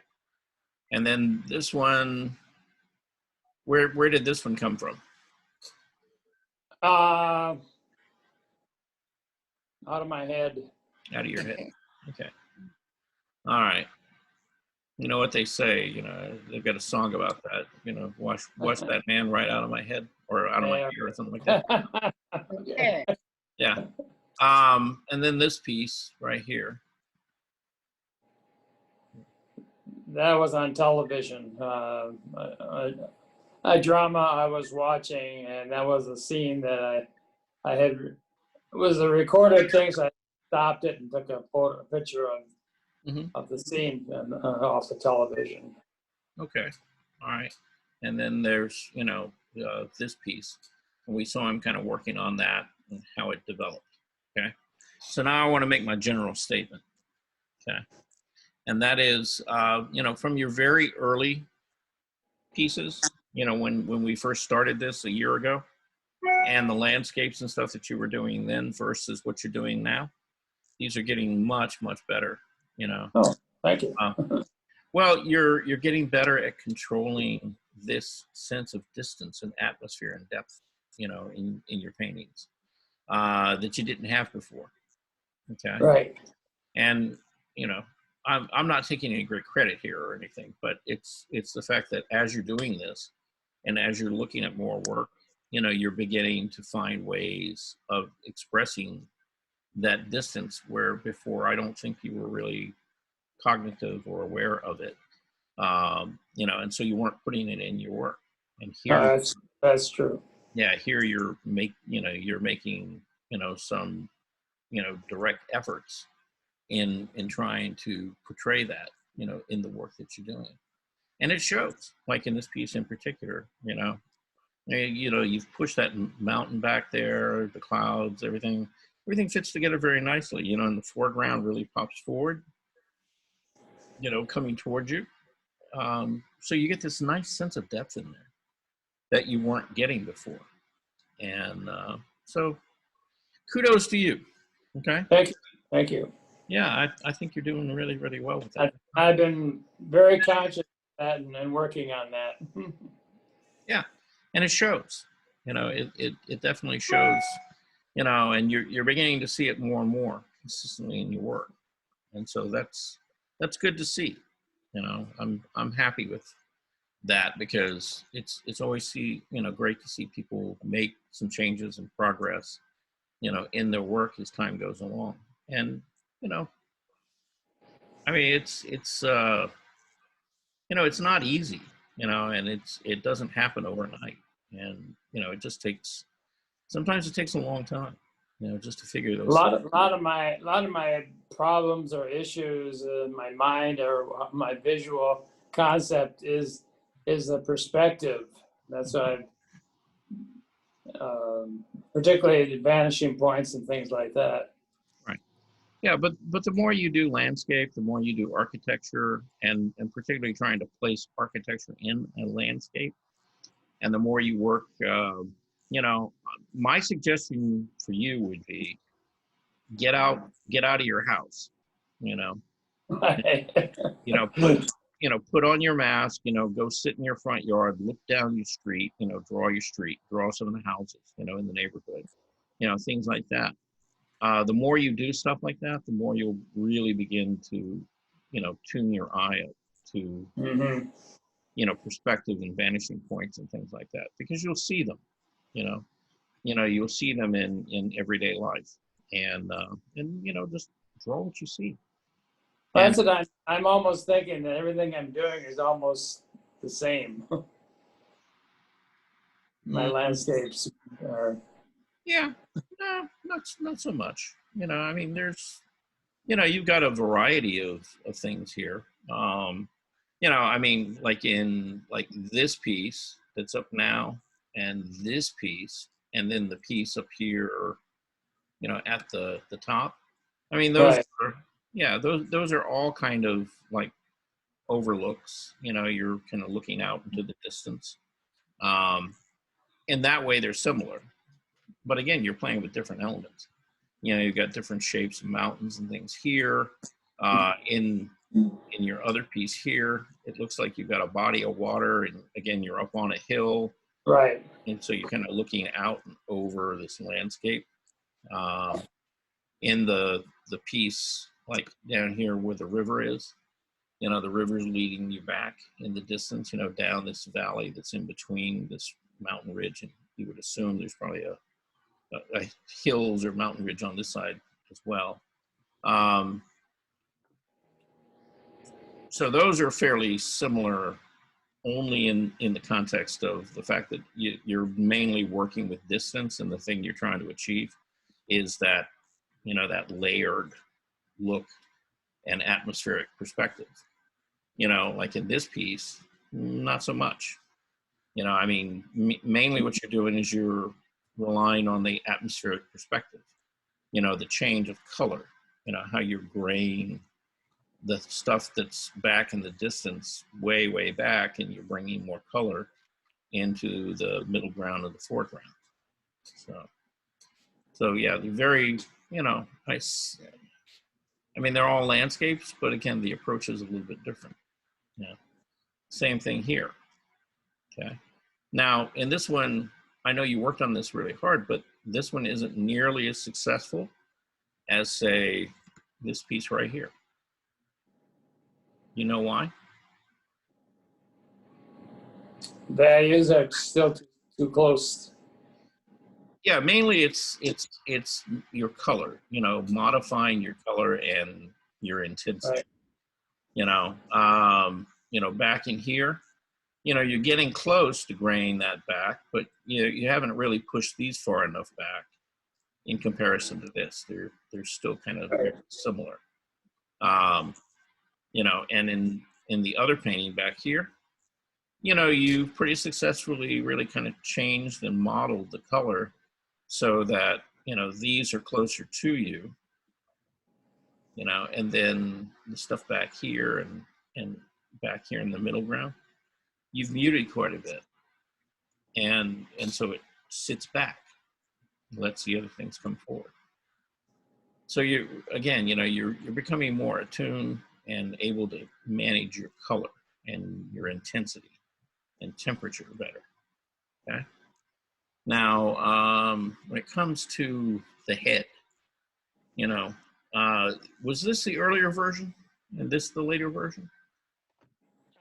And then this one, where did this one come from? Out of my head. Out of your head. Okay. All right. You know what they say, they've got a song about that, wash that man right out of my head or out of my ear or something like that. Yeah. Yeah. And then this piece right here. That was on television. A drama I was watching, and that was a scene that I had. It was a recorded thing, so I stopped it and took a picture of the scene off the television. Okay. All right. And then there's, this piece. And we saw him kind of working on that and how it developed. Okay. So now I want to make my general statement. Okay. And that is, from your very early pieces, when we first started this a year ago, and the landscapes and stuff that you were doing then versus what you're doing now, these are getting much, much better, Oh, thank you. Well, you're getting better at controlling this sense of distance and atmosphere and depth, in your paintings that you didn't have before. Okay. Right. And, I'm not taking any great credit here or anything, but it's the fact that as you're doing this and as you're looking at more work, you're beginning to find ways of expressing that distance where before I don't think you were really cognitive or aware of it. And so you weren't putting it in your work. And here, that's true. Yeah, here you're making, some, direct efforts in trying to portray that, in the work that you're doing. And it shows, like in this piece in particular, you've pushed that mountain back there, the clouds, everything fits together very nicely, and the foreground really pops forward, coming towards you. So you get this nice sense of depth in there that you weren't getting before. And so kudos to you. Okay. Thank you. Yeah, I think you're doing really, really well with that. I've been very conscious of that and working on that. Yeah, and it shows. It definitely shows. And you're beginning to see it more and more consistently in your work, and so that's good to see. I'm happy with that because it's always great to see people make some changes and progress, in their work as time goes along. And I mean, it's not easy, and it doesn't happen overnight, and it just sometimes it takes a long time, just to figure those. A lot of my problems or issues in my mind or my visual concept is the perspective. That's why, particularly the vanishing points and things like that. Yeah, but the more you do landscape, the more you do architecture, and particularly trying to place architecture in a landscape, and the more you work, my suggestion for you would be get out of your house, put on your mask, go sit in your front yard, look down your street, draw your street, draw some of the houses, in the neighborhood, things like that. The more you do stuff like that, the more you'll really begin to, tune your eye up to, perspective and vanishing points and things like that, because you'll see them, you'll see them in everyday life, and just draw what you see. That's what I'm almost thinking that everything I'm doing is almost the same. My landscapes are. Yeah, no, not so much. I mean, there's, you've got a variety of things here. I mean, like in this piece that's up now, and this piece, and then the piece up here, at the top. I mean, those Right. are, yeah, those are all kind of like overlooks. You're kind of looking out into the distance. In that way, they're similar. But again, you're playing with different elements. You've got different shapes of mountains and things here. In your other piece here, it looks like you've got a body of water, and again, you're up on a hill. Right. And so you're kind of looking out and over this landscape. In the piece, like down here where the river is, the river's leading you back in the distance, down this valley that's in between this mountain ridge, and you would assume there's probably a hills or mountain ridge on this side as well. So those are fairly similar, only in the context of the fact that you're mainly working with distance, and the thing you're trying to achieve is that, that layered look and atmospheric perspective. Like in this piece, not so much. I mean, mainly what you're doing is you're relying on the atmospheric perspective, the change of color, how you're graying the stuff that's back in the distance, way, way back, and you're bringing more color into the middle ground of the foreground. So yeah, they're very, nice. I mean, they're all landscapes, but again, the approach is a little bit different. Same thing here. Okay. Now, in this one, I know you worked on this really hard, but this one isn't nearly as successful as, say, this piece right here. You know why? Values are still too close. Yeah, mainly it's your color, modifying your color and your intensity. Right. Back in here, you're getting close to graying that back, but you haven't really pushed these far enough back in comparison to this. They're still kind of very similar. And in the other painting back here, you pretty successfully really kind of changed and modeled the color so that, these are closer to you, and then the stuff back here and back here in the middle ground, you've muted quite a bit. And so it sits back, lets the other things come forward. So you're becoming more attuned and able to manage your color and your intensity and temperature better. Okay. Now, when it comes to the head, was this the earlier version and this the later version?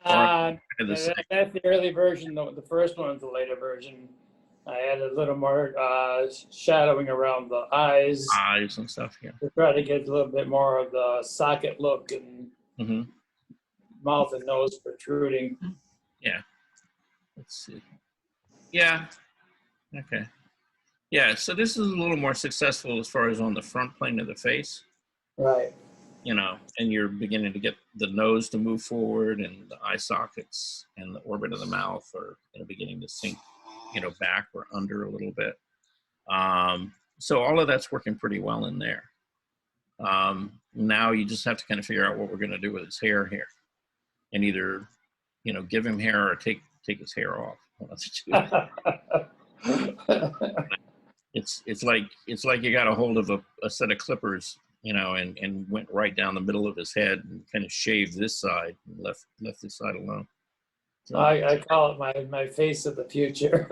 That's the early version. The first one is the later version. I added a little more shadowing around the eyes and stuff here to try to get a little bit more of the socket look and mouth and nose protruding. Yeah. Let's see. Yeah. Okay. Yeah. So this is a little more successful as far as on the front plane of the face. Right. And you're beginning to get the nose to move forward, and the eye sockets and the orbit of the mouth are beginning to sink, back or under a little bit. So all of that's working pretty well in there. Now you just have to kind of figure out what we're going to do with his hair here, and either, give him hair or take his hair off. It's like you got a hold of a set of clippers, and went right down the middle of his head and kind of shaved this side and left this side alone. So, I call it my face of the future.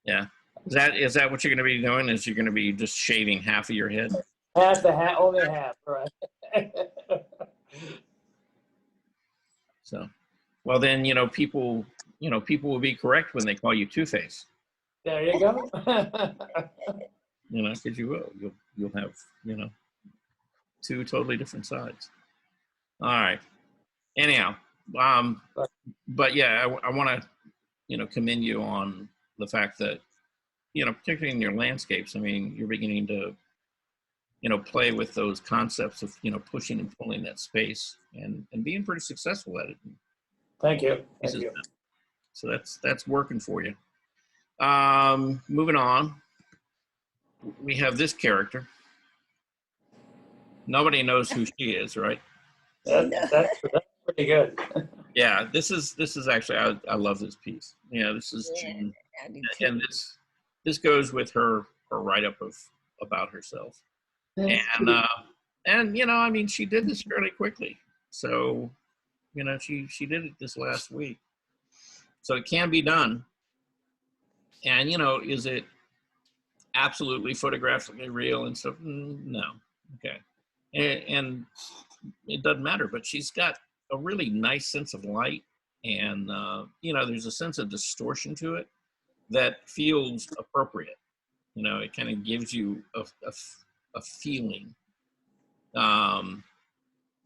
Yeah. Is that what you're going to be doing? Is you're going to be just shaving half of your head? Only half, right? So, well then, people will be correct when they call you Two-Face. There you go. You know, because you will. You'll have, you know, two totally different sides. All right. Anyhow, but yeah, I want to, you know, commend you on the fact that, you know, particularly in your landscapes, I mean, you're beginning to, you know, play with those concepts of, you know, pushing and pulling that space and being pretty successful at it. Thank you. Thank you. So that's working for you. Moving on, we have this character. Nobody knows who she is, right? That's pretty good. Yeah, this is actually, I love this piece. Yeah, this is June, and this goes with her write-up about herself. And you know, I mean, she did this fairly quickly. So, you know, she did it this last week. So it can be done. And, you know, is it absolutely photographically real and stuff? No. Okay. And it doesn't matter, but she's got a really nice sense of light. And, you know, there's a sense of distortion to it that feels appropriate. You know, it kind of gives you a feeling,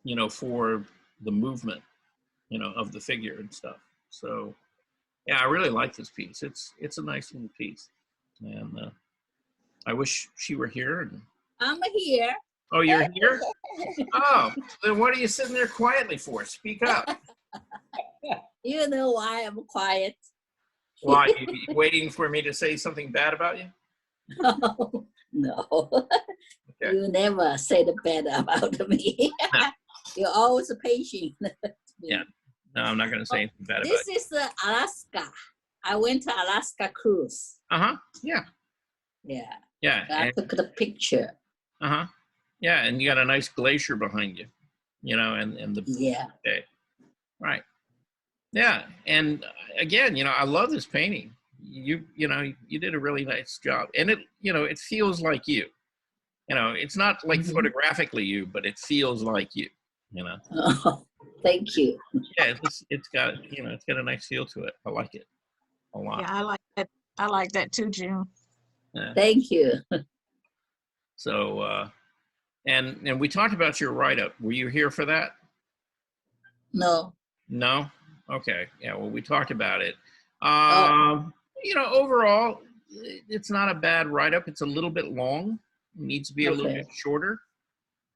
you know, for the movement, you know, of the figure and stuff. So, yeah, I really like this piece. It's a nice little piece, and I wish she were here. And... I'm here. Oh, you're here? Oh, then what are you sitting there quietly for? Speak up. You know why I'm quiet? Why? You waiting for me to say something bad about you? No. Okay. You never say the bad about me. No. You're always patient. Yeah. No, I'm not going to say anything bad about This you. is Alaska. I went to Alaska cruise. Uh-huh. Yeah. Yeah. Yeah. I took the picture. Uh-huh. Yeah, and you got a nice glacier behind you, you know, and the... Yeah. Okay. Right. Yeah, and again, you know, I love this painting. You know, you did a really nice job. And it, you know, it feels like you. You know, it's not like photographically you, but it feels like you, you know. Oh, thank you. Yeah, it's got, you know, it's got a nice feel to it. I like it a lot. Yeah, I like that. I like that too, June. Yeah. Thank you. So, and we talked about your write-up. Were you here for that? No. No? Okay. Yeah, well, we talked about it. Oh. You know, overall, it's not a bad write-up. It's a little bit long. It needs to be a little bit shorter.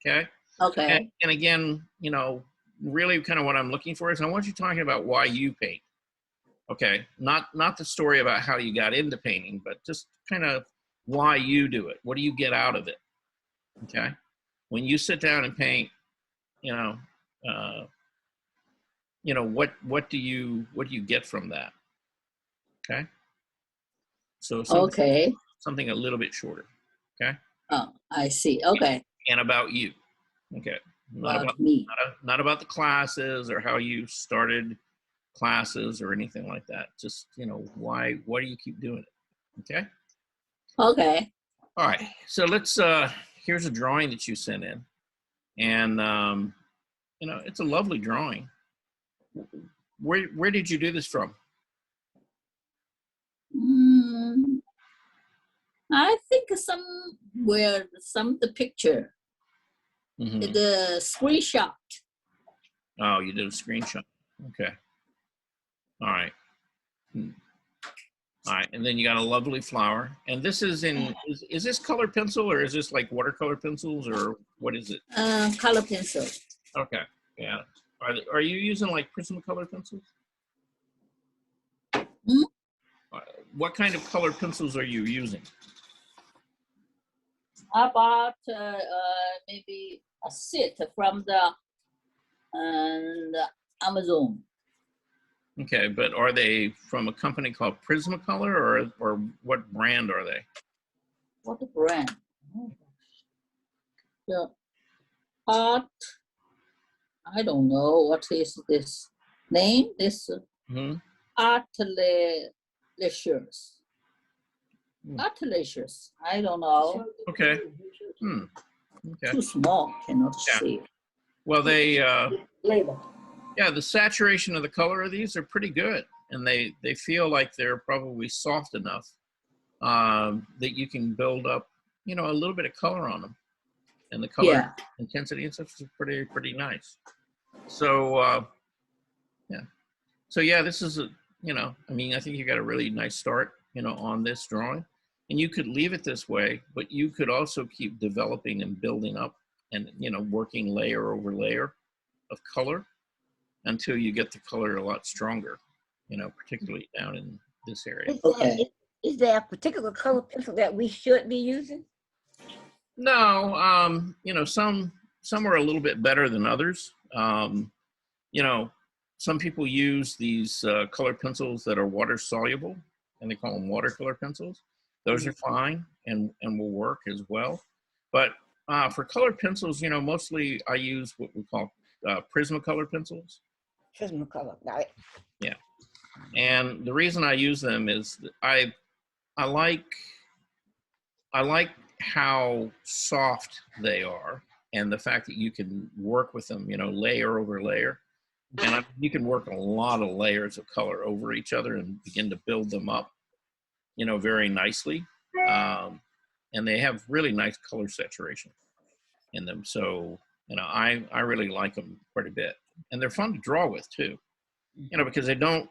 Okay? Okay. And again, you know, really kind of what I'm looking for is I want you talking about why you paint. Okay? Not the story about how you got into painting, but just kind of why you do it. What do you get out of it? Okay? When you sit down and paint, you know, what do you get from that? Okay. So something a little bit shorter. Okay. Oh, I see. Okay. And about you. Okay. About me. Not about the classes or how you started classes or anything like that. Just, you know, why do you keep doing it? Okay. Okay. All right. So let's, here's a drawing that you sent in. And, you know, it's a lovely drawing. Where did you do this from? I think the picture, the screenshot. Oh, you did a screenshot. Okay. All right. All right, and then you got a lovely flower. And this is in, is this color pencil or is this like watercolor pencils or what is it? Color pencil. Okay, yeah. Are you using like Prismacolor pencils? What kind of colored pencils are you using? I bought maybe a set from the Amazon. Okay, but are they from a company called Prismacolor or what brand are they? What brand? The art. I don't know what is this name. This Art Leisures. Art Leisures. I don't know. Okay. Okay. Too small, cannot see. Well, they label. Yeah, the saturation of the color of these are pretty good, and they feel like they're probably soft enough that you can build up, you know, a little bit of color on them, and the color intensity and stuff is pretty nice. So yeah, so yeah, this is a, you know, I mean, I think you got a really nice start, you know, on this drawing, and you could leave it this way, but you could also keep developing and building up, and, you know, working layer over layer of color until you get the color a lot stronger, you know, particularly down in this area. Is there a particular color pencil that we should be using? No, you know, some are a little bit better than others. You know, some people use these color pencils that are water soluble, and they call them watercolor pencils. Those are fine and will work as well. But for color pencils, you know, mostly I use what we call Prismacolor pencils. Prismacolor, right? Yeah, and the reason I use them is that I like how soft they are, and the fact that you can work with them, you know, layer over layer, and you can work a lot of layers of color over each other and begin to build them up, you know, very nicely. And they have really nice color saturation in them. So, you know, I really like them quite a bit, and they're fun to draw with too, you know, because they don't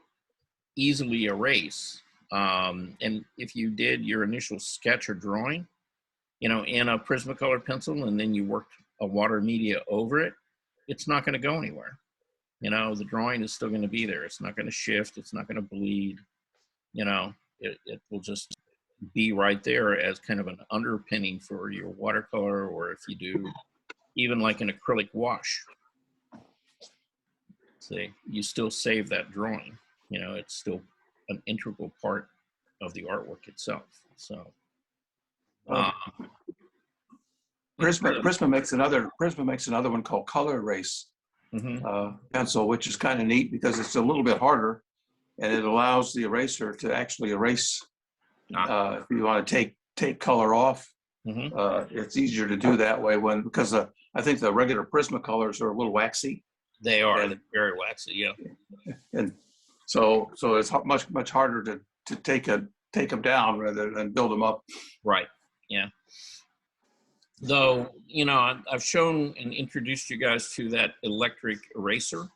easily erase. And if you did your initial sketch or drawing, you know, in a Prismacolor pencil, and then you worked a water media over it, it's not going to go anywhere. You know, the drawing is still going to be there. It's not going to shift. It's not going to bleed. You know, it will just be right there as kind of an underpinning for your watercolor, or if you do even like an acrylic wash. See, you still save that drawing. You know, it's still an integral part of the artwork itself. So. Prisma makes another one called Color Erase pencil, which is kind of neat because it's a little bit harder, and it allows the eraser to actually erase. If you want to take color off, it's easier to do that way because I think the regular Prismacolors are a little waxy. They are. They're very waxy, yeah. And so it's much harder to take them down rather than build them up. Right. Yeah. Though, you know, I've shown and introduced you guys to that electric eraser,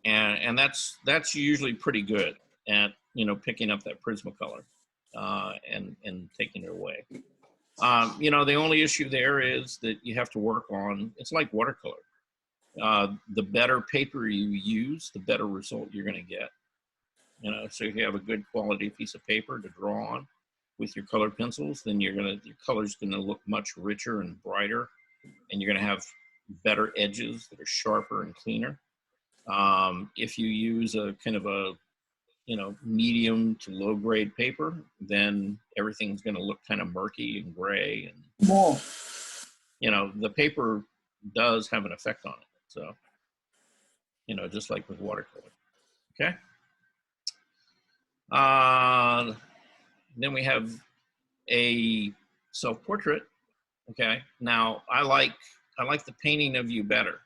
and that's usually pretty good at, you know, picking up that Prismacolor and taking it away. You know, the only issue there is that you have to work on, it's like watercolor. The better paper you use, the better result you're going to get. You know, so if you have a good quality piece of paper to draw on with your color pencils, then your color's gonna look much richer and brighter, and you're gonna have better edges that are sharper and cleaner. If you use a kind of a, you know, medium to low grade paper, then everything's gonna look kind of murky and gray, and you know, the paper does have an effect on it. So, you know, just like with watercolor. Okay. Then we have a self-portrait. Okay. Now I like the painting of you better,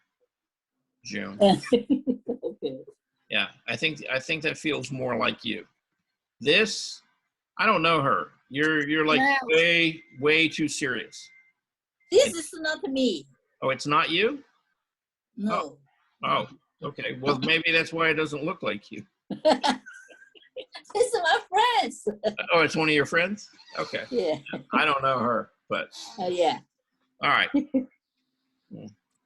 June. Okay. Yeah, I think that feels more like you. This, I don't know her. You're like way too serious. This is not me. Oh, it's not you? No. Oh, okay. Well, maybe that's why it doesn't look like you. It's my friends. Oh, it's one of your friends? Okay. Yeah. I don't know her, but. Yeah. All right.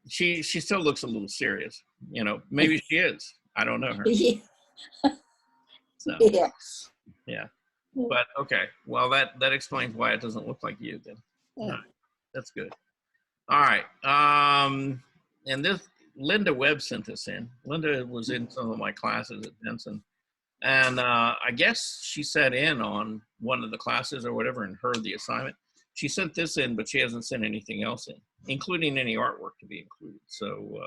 She still looks a little serious. You know, maybe she is. I don't know her. Yeah. So, yeah. But okay. Well, that explains why it doesn't look like you then. Yeah. All right. That's good. All right. And this Linda Webb sent this in. Linda was in some of my classes at Benson. And I guess she sat in on one of the classes or whatever and heard the assignment. She sent this in, but she hasn't sent anything else in, including any artwork to be included. So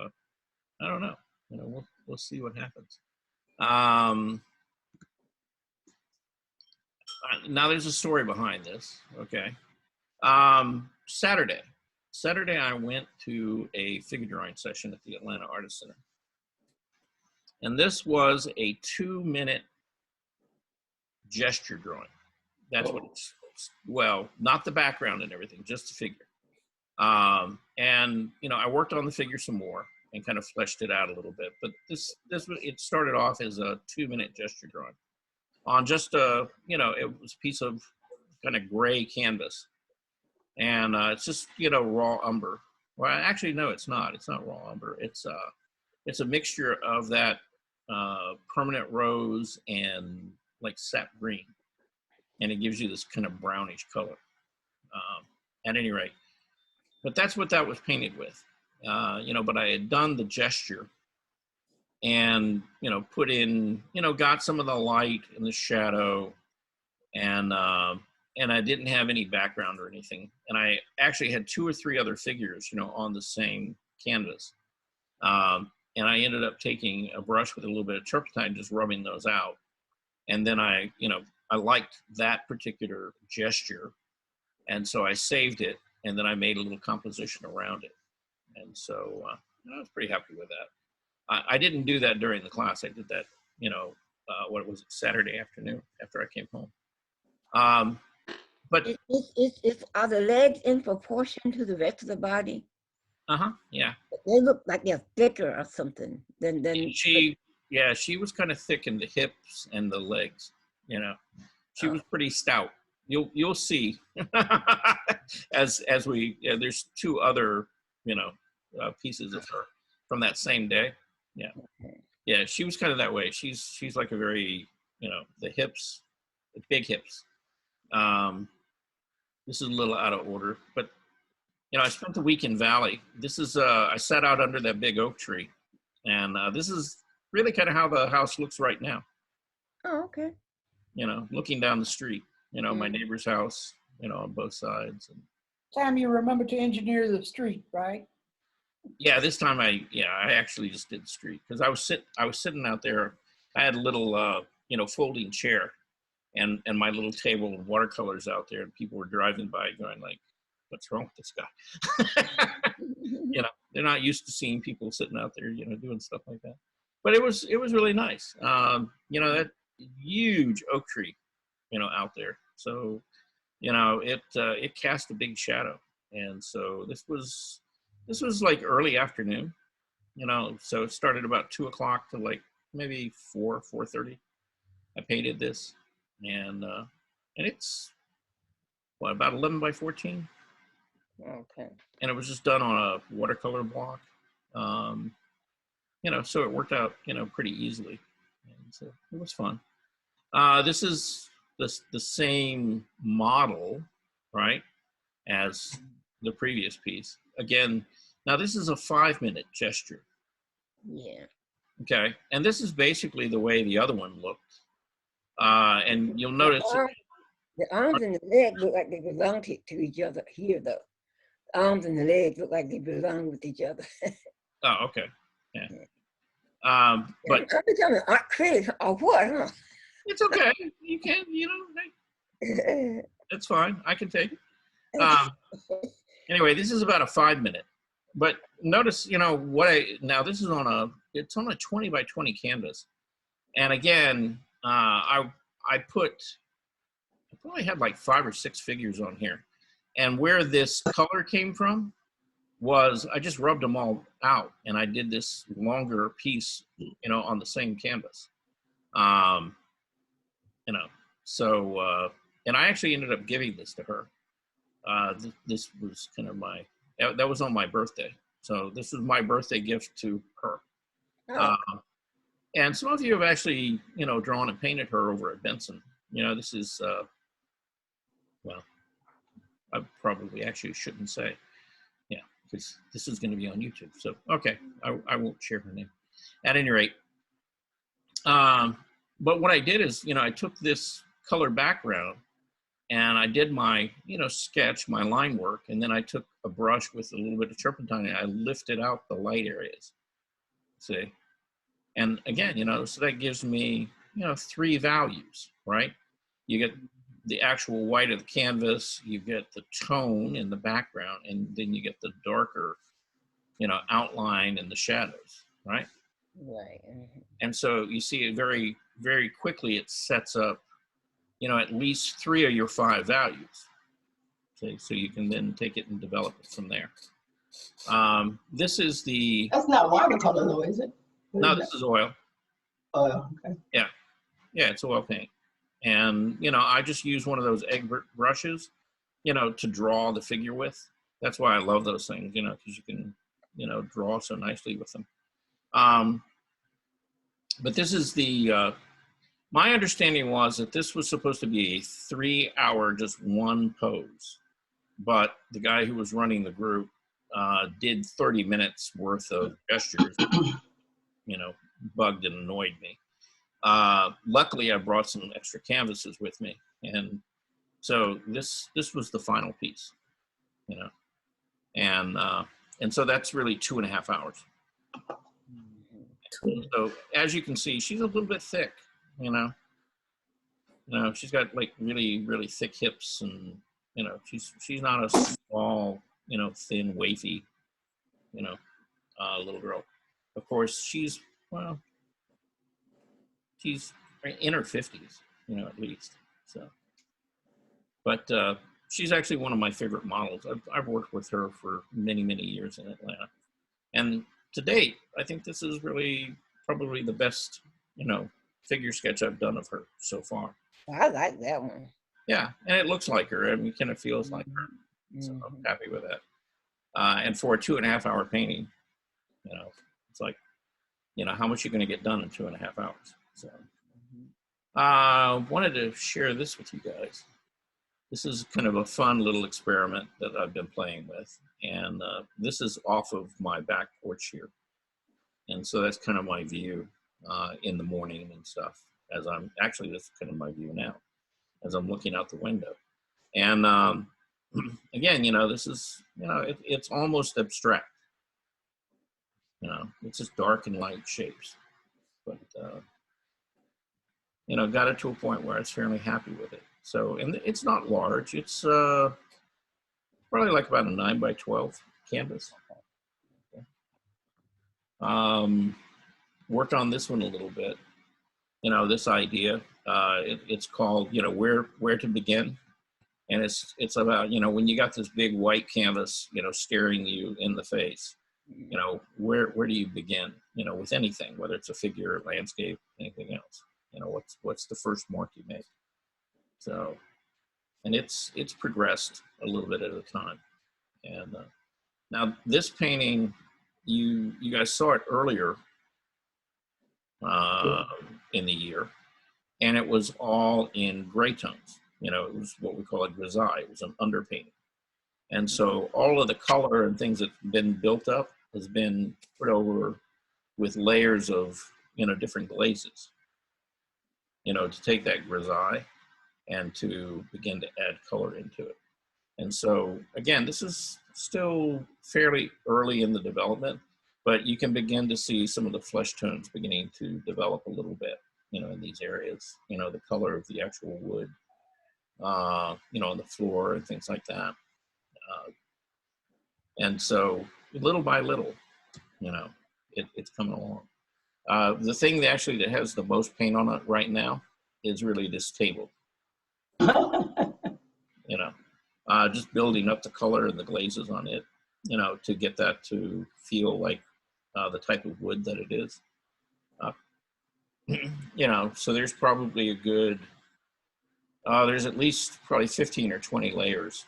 I don't know. You know, we'll see what happens. Now there's a story behind this. Okay. Saturday I went to a figure drawing session at the Atlanta Artist Center. And this was a 2-minute gesture drawing That's what it's, well, not the background and everything, just the figure. And, you know, I worked on the figure some more and kind of fleshed it out a little bit. But it started off as a 2-minute gesture drawing on just a, you know, it was a piece of kind of gray canvas. And it's just, you know, raw umber. Well, actually, no, it's not. It's not raw umber. It's a mixture of that permanent rose and like sap green. And it gives you this kind of brownish color. At any rate, but that's what that was painted with. You know, but I had done the gesture and, you know, put in, you know, got some of the light and the shadow, and I didn't have any background or anything. And I actually had 2 or 3 other figures, you know, on the same canvas. And I ended up taking a brush with a little bit of turpentine, just rubbing those out. And then I, you know, I liked that particular gesture. And so I saved it, and then I made a little composition around it. And so I was pretty happy with that. I didn't do that during the class. I did that, you know, what was it, Saturday afternoon after I came home. But are the legs in proportion to the rest of the body? Yeah. They look like they're thicker or something than she was kind of thick in the hips and the legs, you know. She was pretty stout. You'll see as we there's 2 other, you know, pieces of her from that same day. Yeah. Yeah, she was kind of that way. She's like a very, you know, the hips, the big hips. This is a little out of order, but you know, I spent the week in Valley. This is I sat out under that big oak tree, and this is really kind of how the house looks right now. Oh, okay. You know, looking down the street, you know, my neighbor's house, you know, on both sides. And Time you remember to engineer the street, right? yeah, this time I actually just did the street because I was sitting out there. I had a little you know, folding chair and my little table of watercolors out there, and people were driving by going like, what's wrong with this guy? You know, they're not used to seeing people sitting out there, you know, doing stuff like that. But it was really nice. You know, that huge oak tree, you know, out there. So, you know, it cast a big shadow. And so this was like early afternoon, you know, so it started about 2 o'clock to like maybe 4:30. I painted this, and it's what, about 11 by 14. Okay. And it was just done on a watercolor block. You know, so it worked out, you know, pretty easily. And so it was fun. This is the same model, right, as the previous piece. Again, now this is a 5-minute gesture. Yeah. Okay, and this is basically the way the other one looked. And you'll notice the arms and the legs look like they belong to each other here, though. The arms and the legs look like they belong with each other. Oh, okay. Yeah. But I'm becoming art critic or what, huh? it's okay. You can, you know, it's fine. I can take it. Anyway, this is about a 5-minute. But notice, you know, now this is it's on a 20 by 20 canvas. And again, I probably had like 5 or 6 figures on here. And where this color came from was I just rubbed them all out, and I did this longer piece, you know, on the same canvas. You know, so, and I actually ended up giving this to her. This was kind of that was on my birthday. So this was my birthday gift to her. Oh. And some of you have actually, you know, drawn and painted her over at Benson. You know, this is, well, I probably actually shouldn't say. Yeah, because this is going to be on YouTube. So, okay, I won't share her name. At any rate, but what I did is, you know, I took this color background and I did my, you know, sketch, my line work, and then I took a brush with a little bit of turpentine and I lifted out the light areas. See? And again, you know, so that gives me, you know, 3 values, right? You get the actual white of the canvas, you get the tone in the background, and then you get the darker, you know, outline and the shadows, right? Right. And so you see it very, very quickly, it sets up you know, at least 3 of your 5 values. Okay, so you can then take it and develop it from there. This is the. That's not watercolor though, is it? No, this is oil. Oh, okay. Yeah, yeah, it's oil paint. And, you know, I just use one of those egg brushes, you know, to draw the figure with. That's why I love those things, you know, because you can, you know, draw so nicely with them. But this is the, my understanding was that this was supposed to be a 3-hour, just one pose. But the guy who was running the group did 30 minutes worth of gestures, you know, bugged and annoyed me. Luckily, I brought some extra canvases with me. And so this was the final piece, you know. And so that's really 2.5 hours. So as you can see, she's a little bit thick, you know. You know, she's got like really, really thick hips, and you know, she's not a small, you know, thin, wafy, you know, little girl. Of course, she's in her 50s, you know, at least. So, but she's actually one of my favorite models. I've worked with her for many, many years in Atlanta, and to date, I think this is really probably the best, you know, figure sketch I've done of her so far. I like that one. Yeah, and it looks like her. I mean, it kind of feels like her. So I'm happy with that. And for a 2.5 hour painting, you know, it's like, you know, how much you're going to get done in 2.5 hours. So wanted to share this with you guys. This is kind of a fun little experiment that I've been playing with. And this is off of my back porch here. And so that's kind of my view in the morning and stuff. As I'm actually, that's kind of my view now as I'm looking out the window. And again, you know, this is, you know, it's almost abstract. You know, it's just dark and light shapes. But, you know, got it to a point where I was fairly happy with it. So, and it's not large. It's probably like about a 9x12 canvas. Worked on this one a little bit. You know, this idea, it's called, you know, where to begin. And it's about, you know, when you got this big white canvas, you know, staring you in the face, you know, where do you begin, you know, with anything, whether it's a figure, landscape, anything else, you know, what's the first mark you make? So, and it's progressed a little bit at a time. And now this painting, you guys saw it earlier in the year, and it was all in gray tones. You know, it was what we call a grisaille. It was an underpainting. And so all of the color and things that's been built up has been put over with layers of, you know, different glazes, you know, to take that grisaille and to begin to add color into it. And so, again, this is still fairly early in the development, but you can begin to see some of the flesh tones beginning to develop a little bit, you know, in these areas, you know, the color of the actual wood, you know, on the floor and things like that. And so little by little, you know, it's coming along. The thing that actually that has the most paint on it right now is really this table. You know, just building up the color and the glazes on it, you know, to get that to feel like the type of wood that it is. You know, so there's probably a good, there's at least probably 15 or 20 layers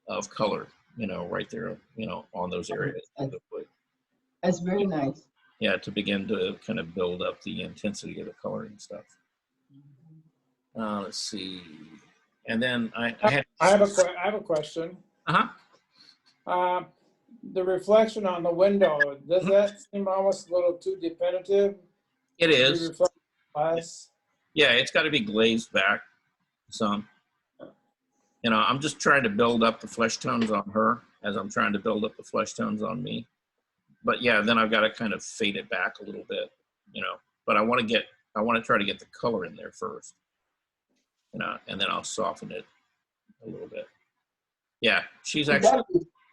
of color, you know, right there, you know, on those areas. That's very nice. Yeah, to begin to kind of build up the intensity of the color and stuff. Let's see. And then I have a question. The reflection on the window, does that seem almost a little too definitive? It is. Us? Yeah, it's got to be glazed back some. You know, I'm just trying to build up the flesh tones on her as I'm trying to build up the flesh tones on me. But yeah, then I've got to kind of fade it back a little bit, you know. But I want to try to get the color in there first, you know, and then I'll soften it a little bit. Yeah, she's actually.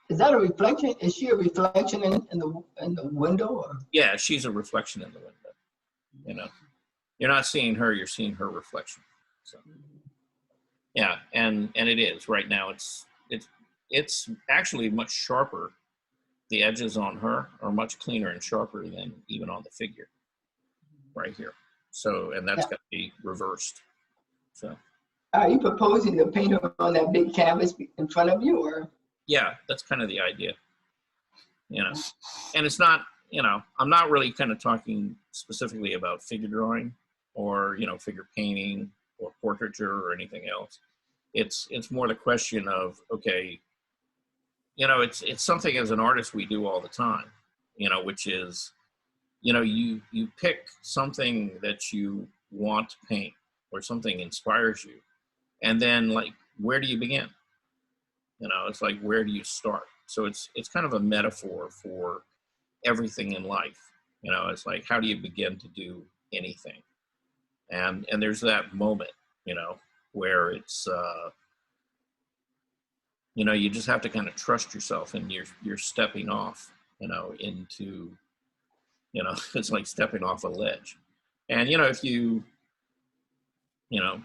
Is that a reflection? Is she a reflection in the window? Or? Yeah, she's a reflection in the window. You know, you're not seeing her; you're seeing her reflection. So, Yeah, and it is right now. It's actually much sharper. The edges on her are much cleaner and sharper than even on the figure right here. So, and that's got to be reversed. So, are you proposing to paint on that big canvas in front of you, or? yeah, that's kind of the idea. You know, and it's not, you know, I'm not really kind of talking specifically about figure drawing or, you know, figure painting or portraiture or anything else. It's more the question of, okay, you know, it's something as an artist we do all the time, you know, which is, you know, you pick something that you want to paint or something inspires you. And then like, where do you begin? You know, it's like, where do you start? So it's kind of a metaphor for everything in life. You know, it's like, how do you begin to do anything? And there's that moment, you know, where it's, you know, you just have to kind of trust yourself, and you're stepping off, you know, into, you know, it's like stepping off a ledge. And, you know, if you know,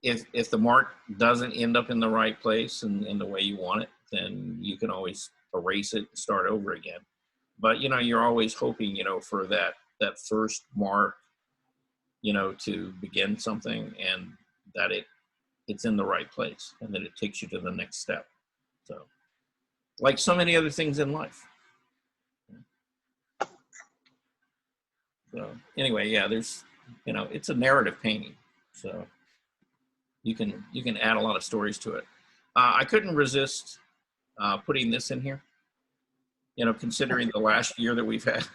if the mark doesn't end up in the right place and in the way you want it, then you can always erase it and start over again. But, you know, you're always hoping, you know, for that first mark, you know, to begin something, and that it's in the right place, and that it takes you to the next step. So, like so many other things in life. So anyway, yeah, there's, you know, it's a narrative painting, so you can add a lot of stories to it. I couldn't resist putting this in here, you know, considering the last year that we've had.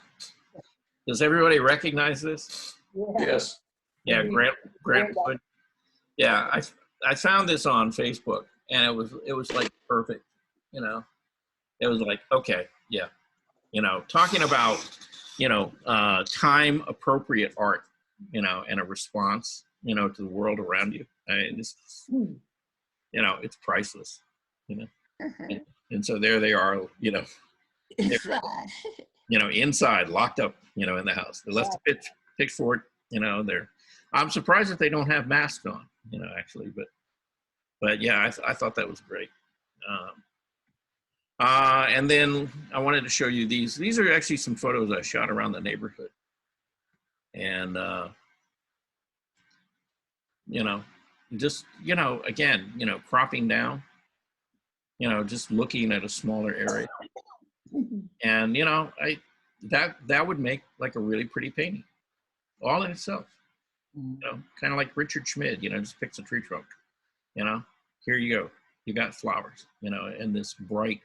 Does everybody recognize this? Yes. Yeah, Grant Wood. Yeah, I found this on Facebook, and it was like perfect, you know. It was like, okay, yeah, you know, talking about, you know, time appropriate art, you know, and a response, you know, to the world around you. I mean, this, you know, it's priceless, you know. And so there they are, you know, you know, inside, locked up, you know, in the house. They left the pitchfork, you know. I'm surprised that they don't have masks on, you know, actually, but yeah, I thought that was great. And then I wanted to show you these. These are actually some photos I shot around the neighborhood. And, you know, just, you know, again, you know, cropping down, you know, just looking at a smaller area. And, you know, that would make like a really pretty painting all in itself. You know, kind of like Richard Schmid, you know, just picks a tree trunk, you know, here you go. You got flowers, you know, and this bright,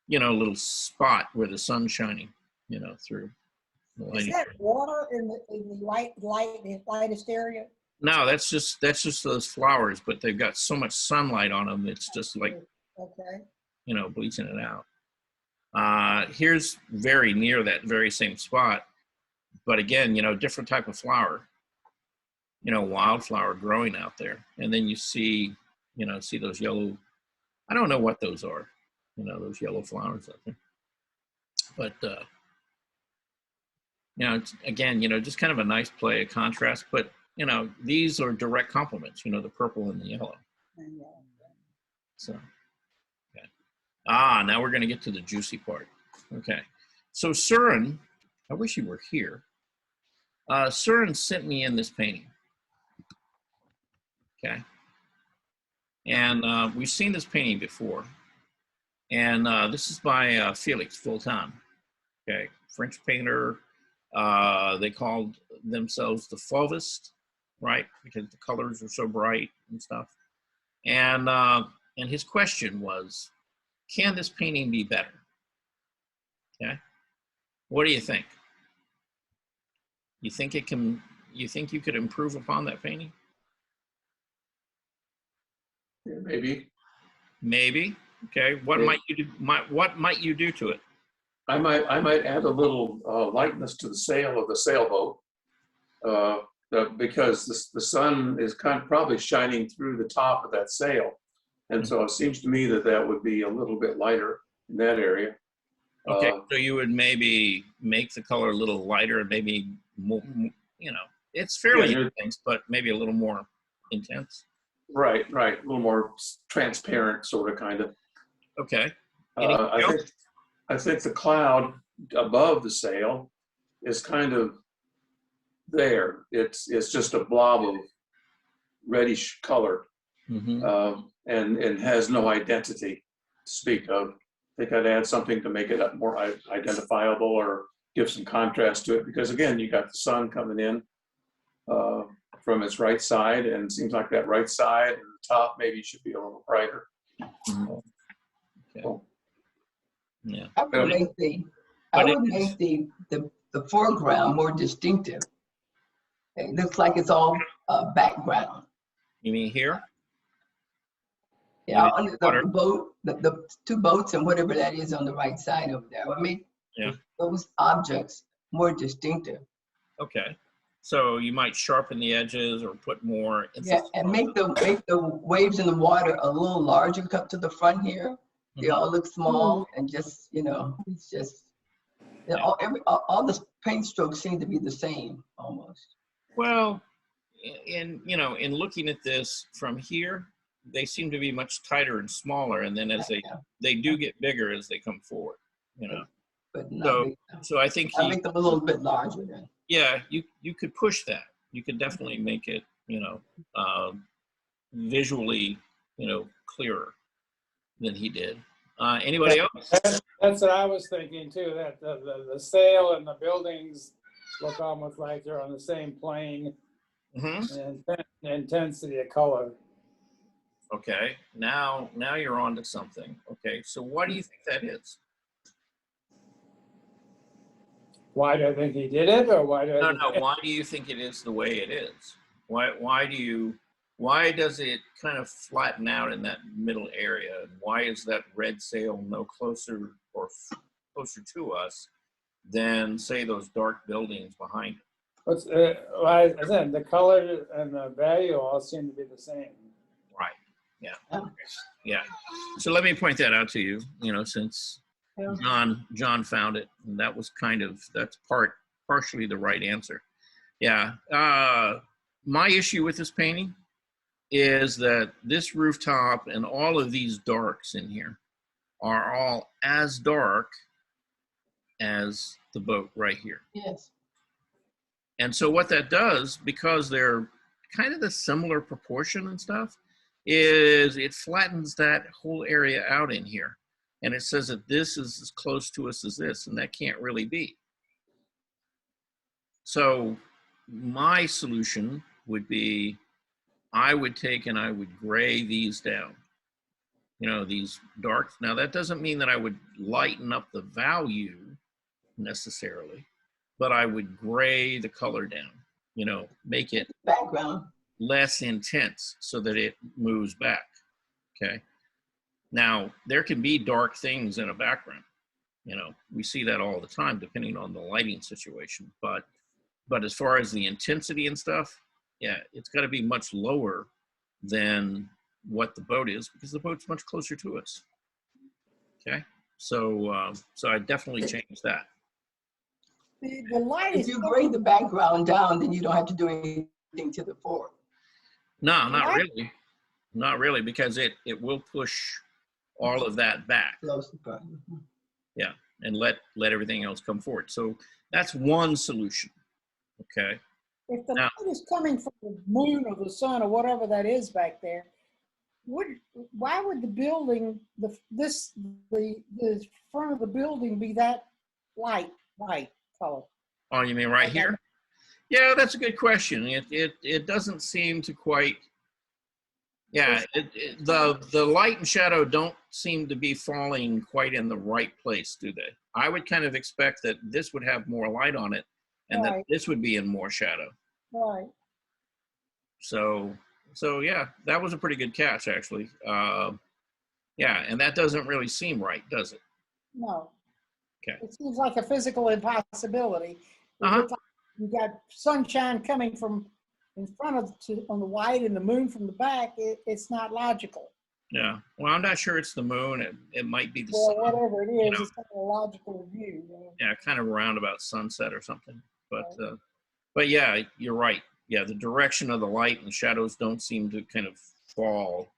you know, little spot where the sun's shining, you know, through. Is that water in the lightest area? No, that's just those flowers, but they've got so much sunlight on them. It's just like, okay, you know, bleaching it out. Here's very near that very same spot, but again, you know, different type of flower, you know, wildflower growing out there. And then you see, you know, see those yellow, I don't know what those are, you know, those yellow flowers out there. But, you know, it's, again, you know, just kind of a nice play of contrast, but, you know, these are direct complements, you know, the purple and the yellow. So, okay. Now we're going to get to the juicy part. Okay. So Søren, I wish you were here. Søren sent me in this painting. Okay. And we've seen this painting before. And this is by Felix Fulton. Okay. French painter. They called themselves the Fauvist, right? Because the colors are so bright and stuff. And his question was, can this painting be better? Okay. What do you think? You think it can, you think you could improve upon that painting? Yeah, maybe. Maybe. Okay. What might you do? What might you do to it? I might add a little lightness to the sail of the sailboat, because the sun is probably shining through the top of that sail, and so it seems to me that would be a little bit lighter in that area. Okay, so you would maybe make the color a little lighter and maybe more, you know, it's fairly intense, but maybe a little more intense. Right, right. A little more transparent, sort of, kind of. Okay. I think the cloud above the sail is kind of there. It's just a blob of reddish color, and has no identity to speak of. I think I'd add something to make it more identifiable or give some contrast to it, because again, you got the sun coming in from its right side, and it seems like that right side and the top maybe should be a little brighter. Okay. Yeah. I would make the foreground more distinctive. It looks like it's all background. You mean here? Yeah, under the boat, the two boats and whatever that is on the right side over there. I would make those objects more distinctive. Okay. So you might sharpen the edges or put more. And make the waves in the water a little larger, cut to the front here. They all look small and just, it's just, all the paint strokes seem to be the same almost. Well, in looking at this from here, they seem to be much tighter and smaller, and then as they do get bigger as they come forward, But so I think I make them a little bit larger then. Yeah, you could push that. You could definitely make it, visually, clearer than he did. Anybody else? That's what I was thinking too, that the sail and the buildings look almost like they're on the same plane, and the intensity of color. Okay, now you're on to something. Okay, so why do you think that is? Why do I think he did it, or why do I? No. Why do you think it is the way it is? Why does it kind of flatten out in that middle area? Why is that red sail no closer or closer to us than, say, those dark buildings behind it? Well, I said the color and the value all seem to be the same. Right. Yeah. Yeah. So let me point that out to you. Since John found it, and that was that's partially the right answer. Yeah. My issue with this painting is that this rooftop and all of these darks in here are all as dark as the boat right here. Yes. And so what that does, because they're kind of the similar proportion and stuff, is it flattens that whole area out in here. And it says that this is as close to us as this, and that can't really be. So my solution would be, I would take and I would gray these down. These dark. Now that doesn't mean that I would lighten up the value necessarily, but I would gray the color down, make it background less intense so that it moves back. Okay. Now there can be dark things in a background. We see that all the time depending on the lighting situation, but as far as the intensity and stuff, yeah, it's got to be much lower than what the boat is, because the boat's much closer to us. Okay, so I definitely changed that. The light if you grade the background down, then you don't have to do anything to the fore. No, not really, because it will push all of that back. Yeah, and let everything else come forward. So that's one solution. Okay. If the light is coming from the moon or the sun or whatever that is back there, why would the building, the front of the building be that white color? Oh, you mean right here? Yeah, that's a good question. It doesn't seem to quite. Yeah, the light and shadow don't seem to be falling quite in the right place, do they? I would kind of expect that this would have more light on it, and that this would be in more shadow. Right. So yeah, that was a pretty good catch, actually. Yeah, and that doesn't really seem right, does it? No. Okay. It seems like a physical impossibility. You got sunshine coming from in front of on the white and the moon from the back. It's not logical. Yeah. Well, I'm not sure it's the moon. It might be the sun. Whatever it is, it's kind of a logical view. Yeah, kind of around about sunset or something. But yeah, you're right. Yeah, the direction of the light and shadows don't seem to kind of fall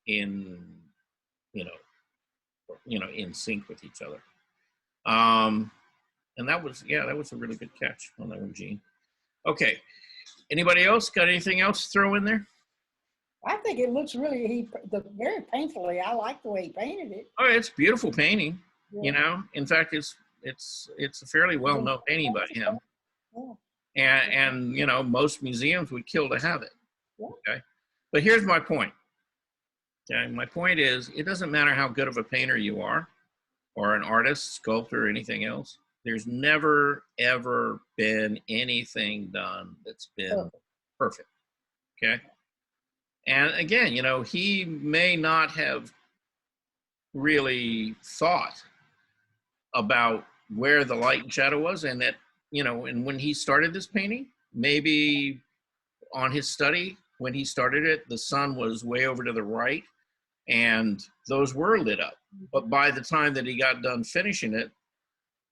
in, in sync with each other. And that was a really good catch on that one, Gene. Okay. Anybody else got anything else to throw in there? I think it looks really, very painfully. I like the way he painted it. Oh, it's beautiful painting. Yeah. In fact, it's a fairly well-known painting by him. Yeah. And most museums would kill to have it. Yeah. Okay. But here's my point. Okay. My point is, it doesn't matter how good of a painter you are, or an artist, sculptor, or anything else. There's never, ever been anything done that's been perfect. Okay. And again, he may not have really thought about where the light and shadow was, and that, and when he started this painting, maybe on his study, when he started it, the sun was way over to the right and those were lit up. But by the time that he got done finishing it,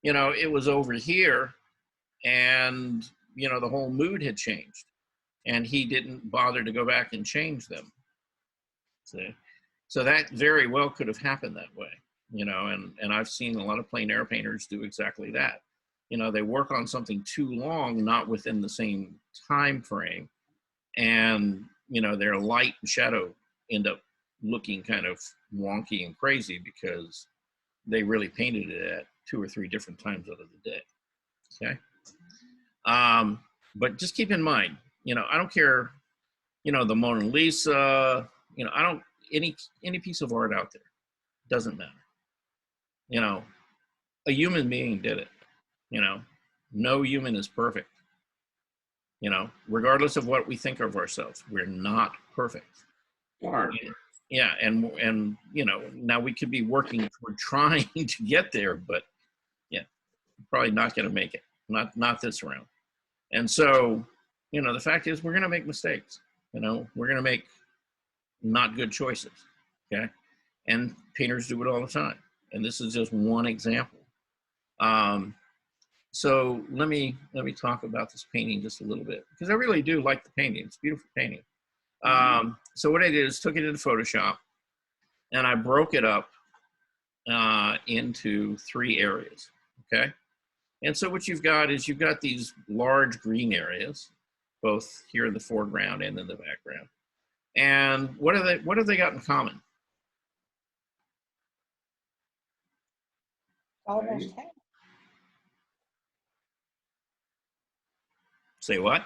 it was over here, and, the whole mood had changed, and he didn't bother to go back and change them. See? So that very well could have happened that way, and I've seen a lot of plein air painters do exactly that. They work on something too long, not within the same time frame, and, their light and shadow end up looking kind of wonky and crazy because they really painted it at 2 or 3 different times out of the day. Okay. But just keep in mind, I don't care, the Mona Lisa, I don't, any piece of art out there, doesn't matter. A human being did it, no human is perfect. Regardless of what we think of ourselves, we're not perfect. Yeah, and now we could be working toward trying to get there, but yeah, probably not going to make it. Not this round. And so, the fact is, we're going to make mistakes. We're going to make not good choices. Okay, and painters do it all the time. And this is just one example. So let me talk about this painting just a little bit, because I really do like the painting. It's a beautiful painting. So what I did is took it into Photoshop, and I broke it up into 3 areas. Okay. And so what you've got is these large green areas, both here in the foreground and in the background. And what have they got in common? Almost half. Say what?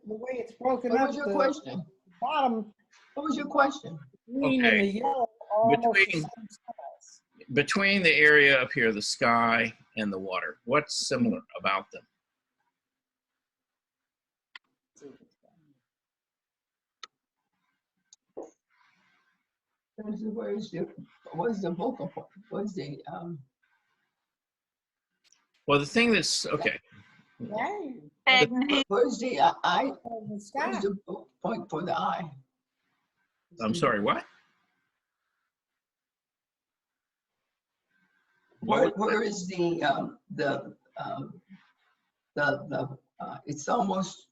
The way it's broken What up. was your question? Bottom. What was your question? Green and the yellow are almost the same size. Between the area up here, the sky and the water, what's similar about them? What's the vocal point? What's the Well, the thing that's okay. Where's the eye? The Where's the point for the eye? I'm sorry, what? Where is it's almost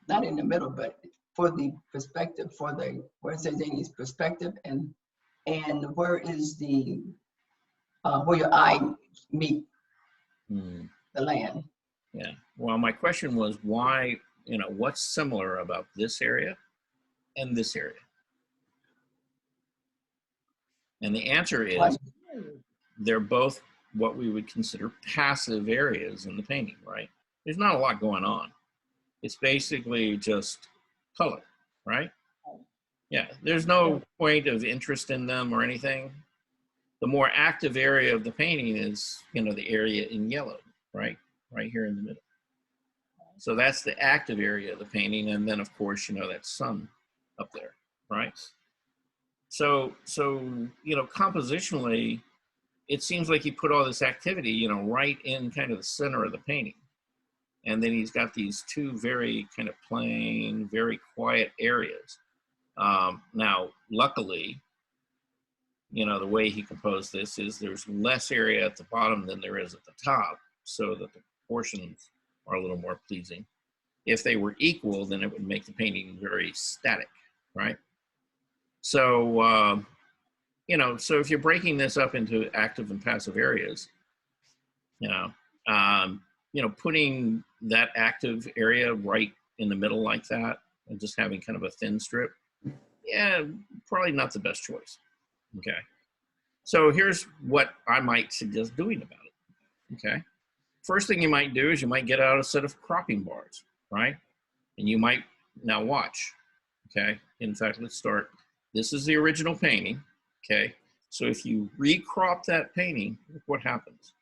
not in the middle, but for the perspective, where it says Amy's perspective, and where is the where your eye meet the land? Yeah. Well, my question was why, what's similar about this area and this area? And the answer is they're both what we would consider passive areas in the painting, right? There's not a lot going on. It's basically just color, right? Yeah, there's no point of interest in them or anything. The more active area of the painting is, the area in yellow, right? Right here in the middle. So that's the active area of the painting. And then of course, that sun up there, right? So, compositionally, it seems like he put all this activity, right in kind of the center of the painting. And then he's got these 2 very kind of plain, very quiet areas. Now, luckily, the way he composed this is there's less area at the bottom than there is at the top, so that the proportions are a little more pleasing. If they were equal, then it would make the painting very static, right? So, you know, so if you're breaking this up into active and passive areas, you know, putting that active area right in the middle like that and just having kind of a thin strip, yeah, probably not the best choice. Okay. So here's what I might suggest doing about it. Okay. First thing you might do is you might get out a set of cropping bars, right? And you might, now watch, okay? In fact, let's start. This is the original painting, okay? So if you recrop that painting, look what happens.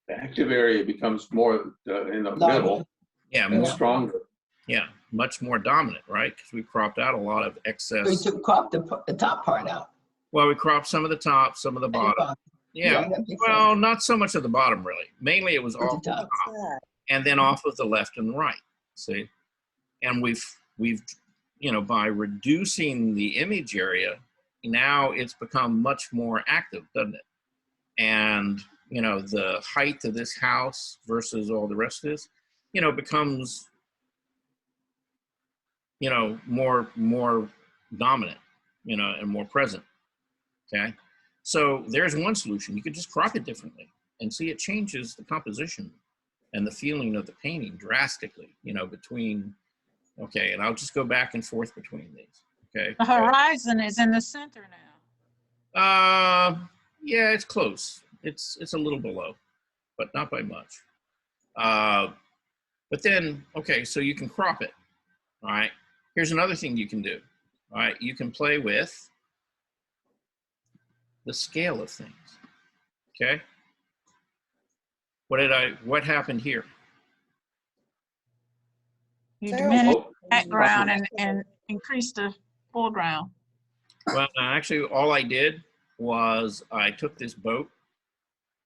The active area becomes more in the Dominant. middle Yeah, and more, stronger. yeah, much more dominant, right? Because we cropped out a lot of So you excess. took crop the top part out. Well, we cropped some of the top, some of the bottom. Yeah, that makes well, sense. not so much of the bottom, really. Mainly it was At the all top. and then off of the left and the right, see? And we've, you know, by reducing the image area, now it's become much more active, doesn't it? And, you know, the height of this house versus all the rest of this, you know, becomes, you know, more dominant, you know, and more present, okay? So there's one solution. You could just crop it differently and see it changes the composition and the feeling of the painting drastically, you know, between, okay, and I'll just go back and forth between these, okay? The horizon is in the center now. Yeah, it's close. It's a little below, but not by much. But then, okay, so you can crop it, all right? Here's another thing you can do, all right? You can play with the scale of things, okay? What happened here? You Tail- diminish Oh, the background and increase the foreground. Well, actually, all I did was I took this boat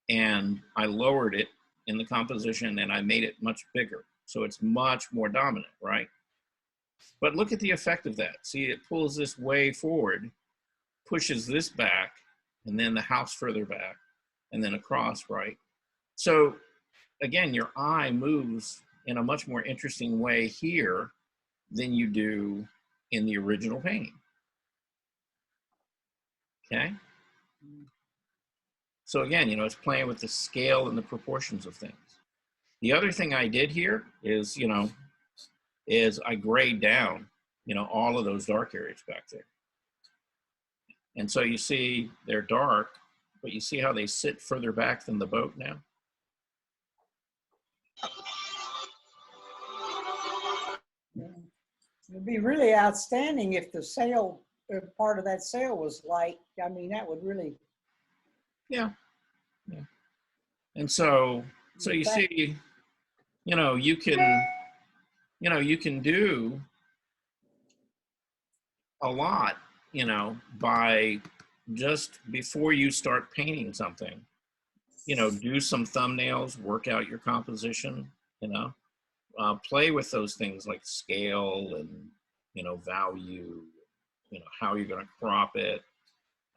and I lowered it in the composition and I made it much bigger. So it's much more dominant, right? But look at the effect of that. See, it pulls this way forward, pushes this back, and then the house further back, and then across, right? So again, your eye moves in a much more interesting way here than you do in the original painting. Okay? So again, you know, it's playing with the scale and the proportions of things. The other thing I did here is, you know, is I grayed down, you know, all of those dark areas back there. And so you see they're dark, but you see how they sit further back than the boat now? It'd be really outstanding if the sail, if part of that sail was light. I mean, that would really. Yeah. Yeah. And so you see, you know, you can do a lot, you know, by just before you start painting something, you know, do some thumbnails, work out your composition, you know, play with those things like scale and, you know, value, you know, how you're going to crop it.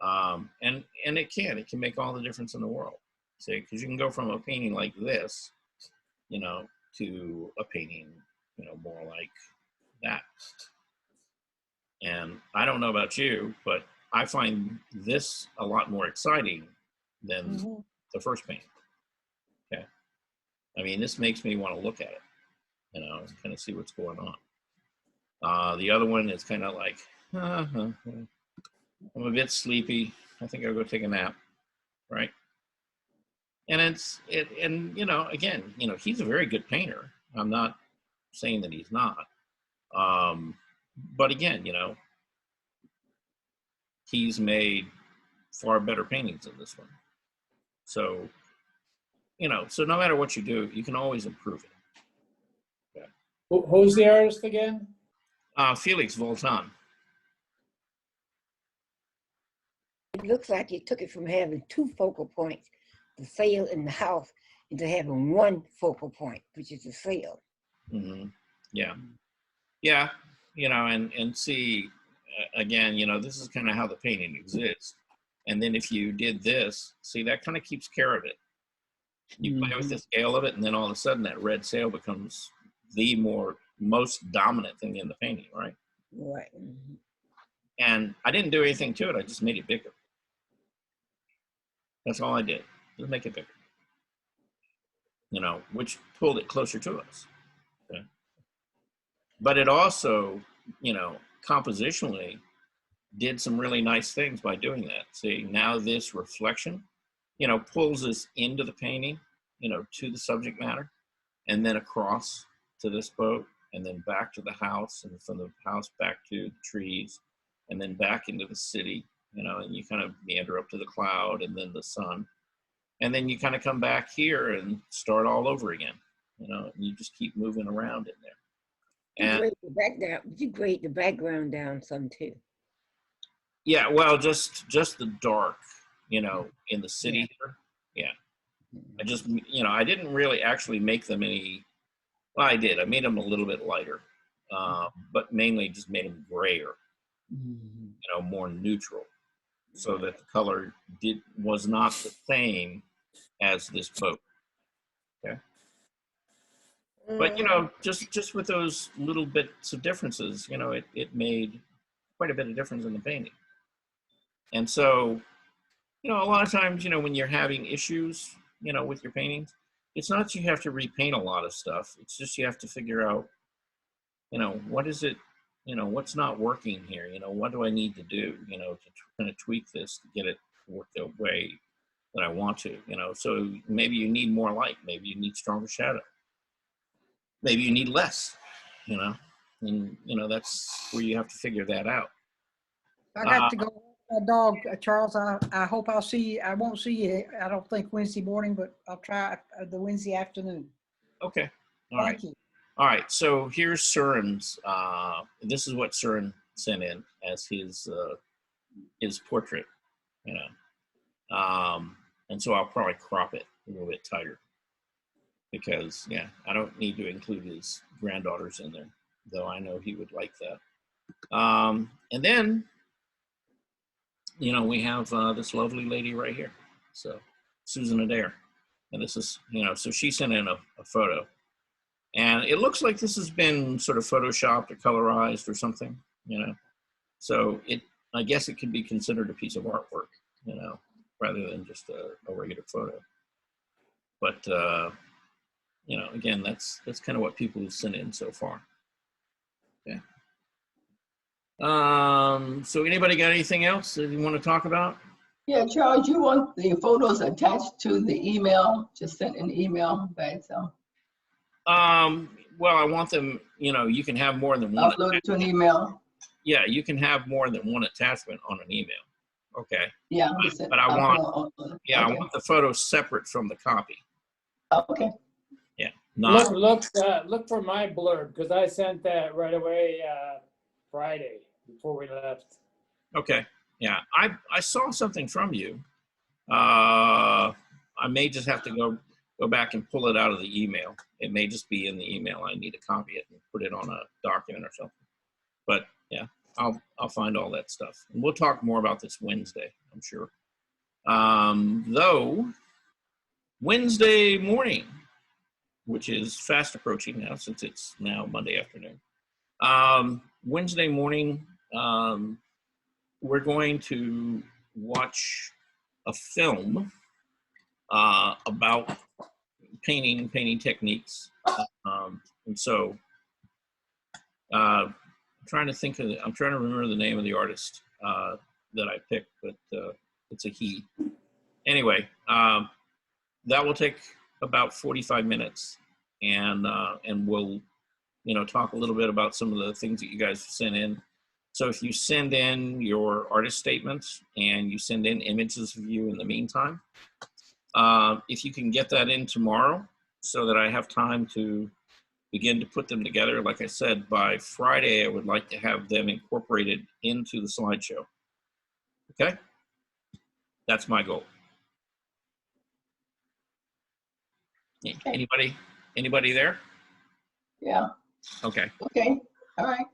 And it can make all the difference in the world. See, because you can go from a painting like this, you know, to a painting, you know, more like that. And I don't know about you, but I find this a lot more exciting than the first painting. Okay. I mean, this makes me want to look at it, you know, and kind of see what's going on. The other one is kind of like, I'm a bit sleepy. I think I'll go take a nap, right? And and you know, again, you know, he's a very good painter. I'm not saying that he's not. But again, you know, he's made far better paintings than this one. So, you know, so no matter what you do, you can always improve it. Okay. Who's the artist again? It Felix Voltan. looks like you took it from having two focal points, the sail and the house, into having one focal point, which is the sail. Mm-hmm. Yeah. Yeah. You know, and see, again, you know, this is kind of how the painting exists. And then if you did this, see, that kind of keeps care of it. You play with the scale of it, and then all of a sudden that red sail becomes the most dominant thing in the painting, right? Right. And I didn't do anything to it. I just made it bigger. That's all I did. Just make it bigger. You know, which pulled it closer to us. Okay? But it also, you know, compositionally did some really nice things by doing that. See, now this reflection, you know, pulls us into the painting, you know, to the subject matter, and then across to this boat, and then back to the house, and from the house back to the trees, and then back into the city, you know, and you kind of meander up to the cloud and then the sun. And then you kind of come back here and start all over again, you know, and you just keep moving around in there. And You grade the background down some too. yeah, well, just the dark, you know, in the city here. Yeah. I just, you know, I didn't really actually make them any, well, I did. I made them a little bit lighter, but mainly just made them grayer, you know, more neutral, so that the color was not the same as this boat. Okay. But, you know, just with those little bits of differences, you know, it made quite a bit of difference in the painting. And so, you know, a lot of times, you know, when you're having issues, you know, with your paintings, it's not that you have to repaint a lot of stuff. It's just you have to figure out, you know, what is it, you know, what's not working here? You know, what do I need to do, you know, to kind of tweak this to get it to work the way that I want to, you know? So maybe you need more light. Maybe you need stronger shadow. Maybe you need less, you know? And, you know, that's where you have to figure that out. I got to go walk my dog, Charles. I hope I'll see you. I won't see you, I don't think Wednesday morning, but I'll try the Wednesday afternoon. Okay. All right. Thank you. All right. So here's Søren's. This is what Søren sent in as his portrait, you know. And so I'll probably crop it a little bit tighter because, yeah, I don't need to include his granddaughters in there, though I know he would like that. And then, you know, we have this lovely lady right here. So Susan Adair. And this is, you know, so she sent in a photo. And it looks like this has been sort of photoshopped or colorized or something, you know. So I guess it could be considered a piece of artwork, you know, rather than just a regular photo. But, you know, again, that's kind of what people have sent in so far. Okay. So anybody got anything else that you want to talk about? Yeah, Charles, you want the photos attached to the email? Just sent an email back, so. Well, I want them, you know, you can have more than one. Upload it to an email. Yeah, you can have more than one attachment on an email. Okay. Yeah. But I want, I want the photos separate from the copy. Okay. Yeah. Look for my blurb, because I sent that right away Friday before we left. Okay. Yeah. I saw something from you. I may just have to go back and pull it out of the email. It may just be in the email. I need to copy it and put it on a document or something. But yeah, I'll find all that stuff. And we'll talk more about this Wednesday, I'm sure. Though Wednesday morning, which is fast approaching now since it's now Monday afternoon. Wednesday morning, we're going to watch a film about painting techniques. And so I'm trying to remember the name of the artist that I picked, but it's a he. Anyway, that will take about 45 minutes, and we'll, you know, talk a little bit about some of the things that you guys sent in. So if you send in your artist statements and you send in images of you in the meantime, if you can get that in tomorrow so that I have time to begin to put them together. Like I said, by Friday, I would like to have them incorporated into the slideshow. Okay? That's my goal. Anybody there? Yeah. Okay. Okay. All right.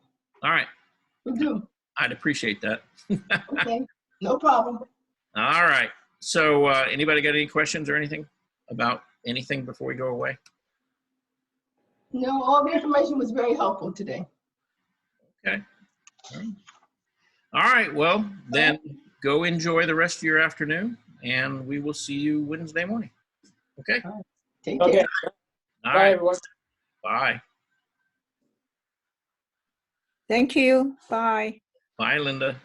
All right. We'll do. I'd appreciate that. Okay. No problem. All right. So anybody got any questions or anything about anything before we go away? No, all the information was very helpful today. Okay. All right. Well, then go enjoy the rest of your afternoon, and we will see you Wednesday morning. Okay. Take Okay. care. All Bye, right. everyone. Bye. Thank you. Bye. Bye, Linda.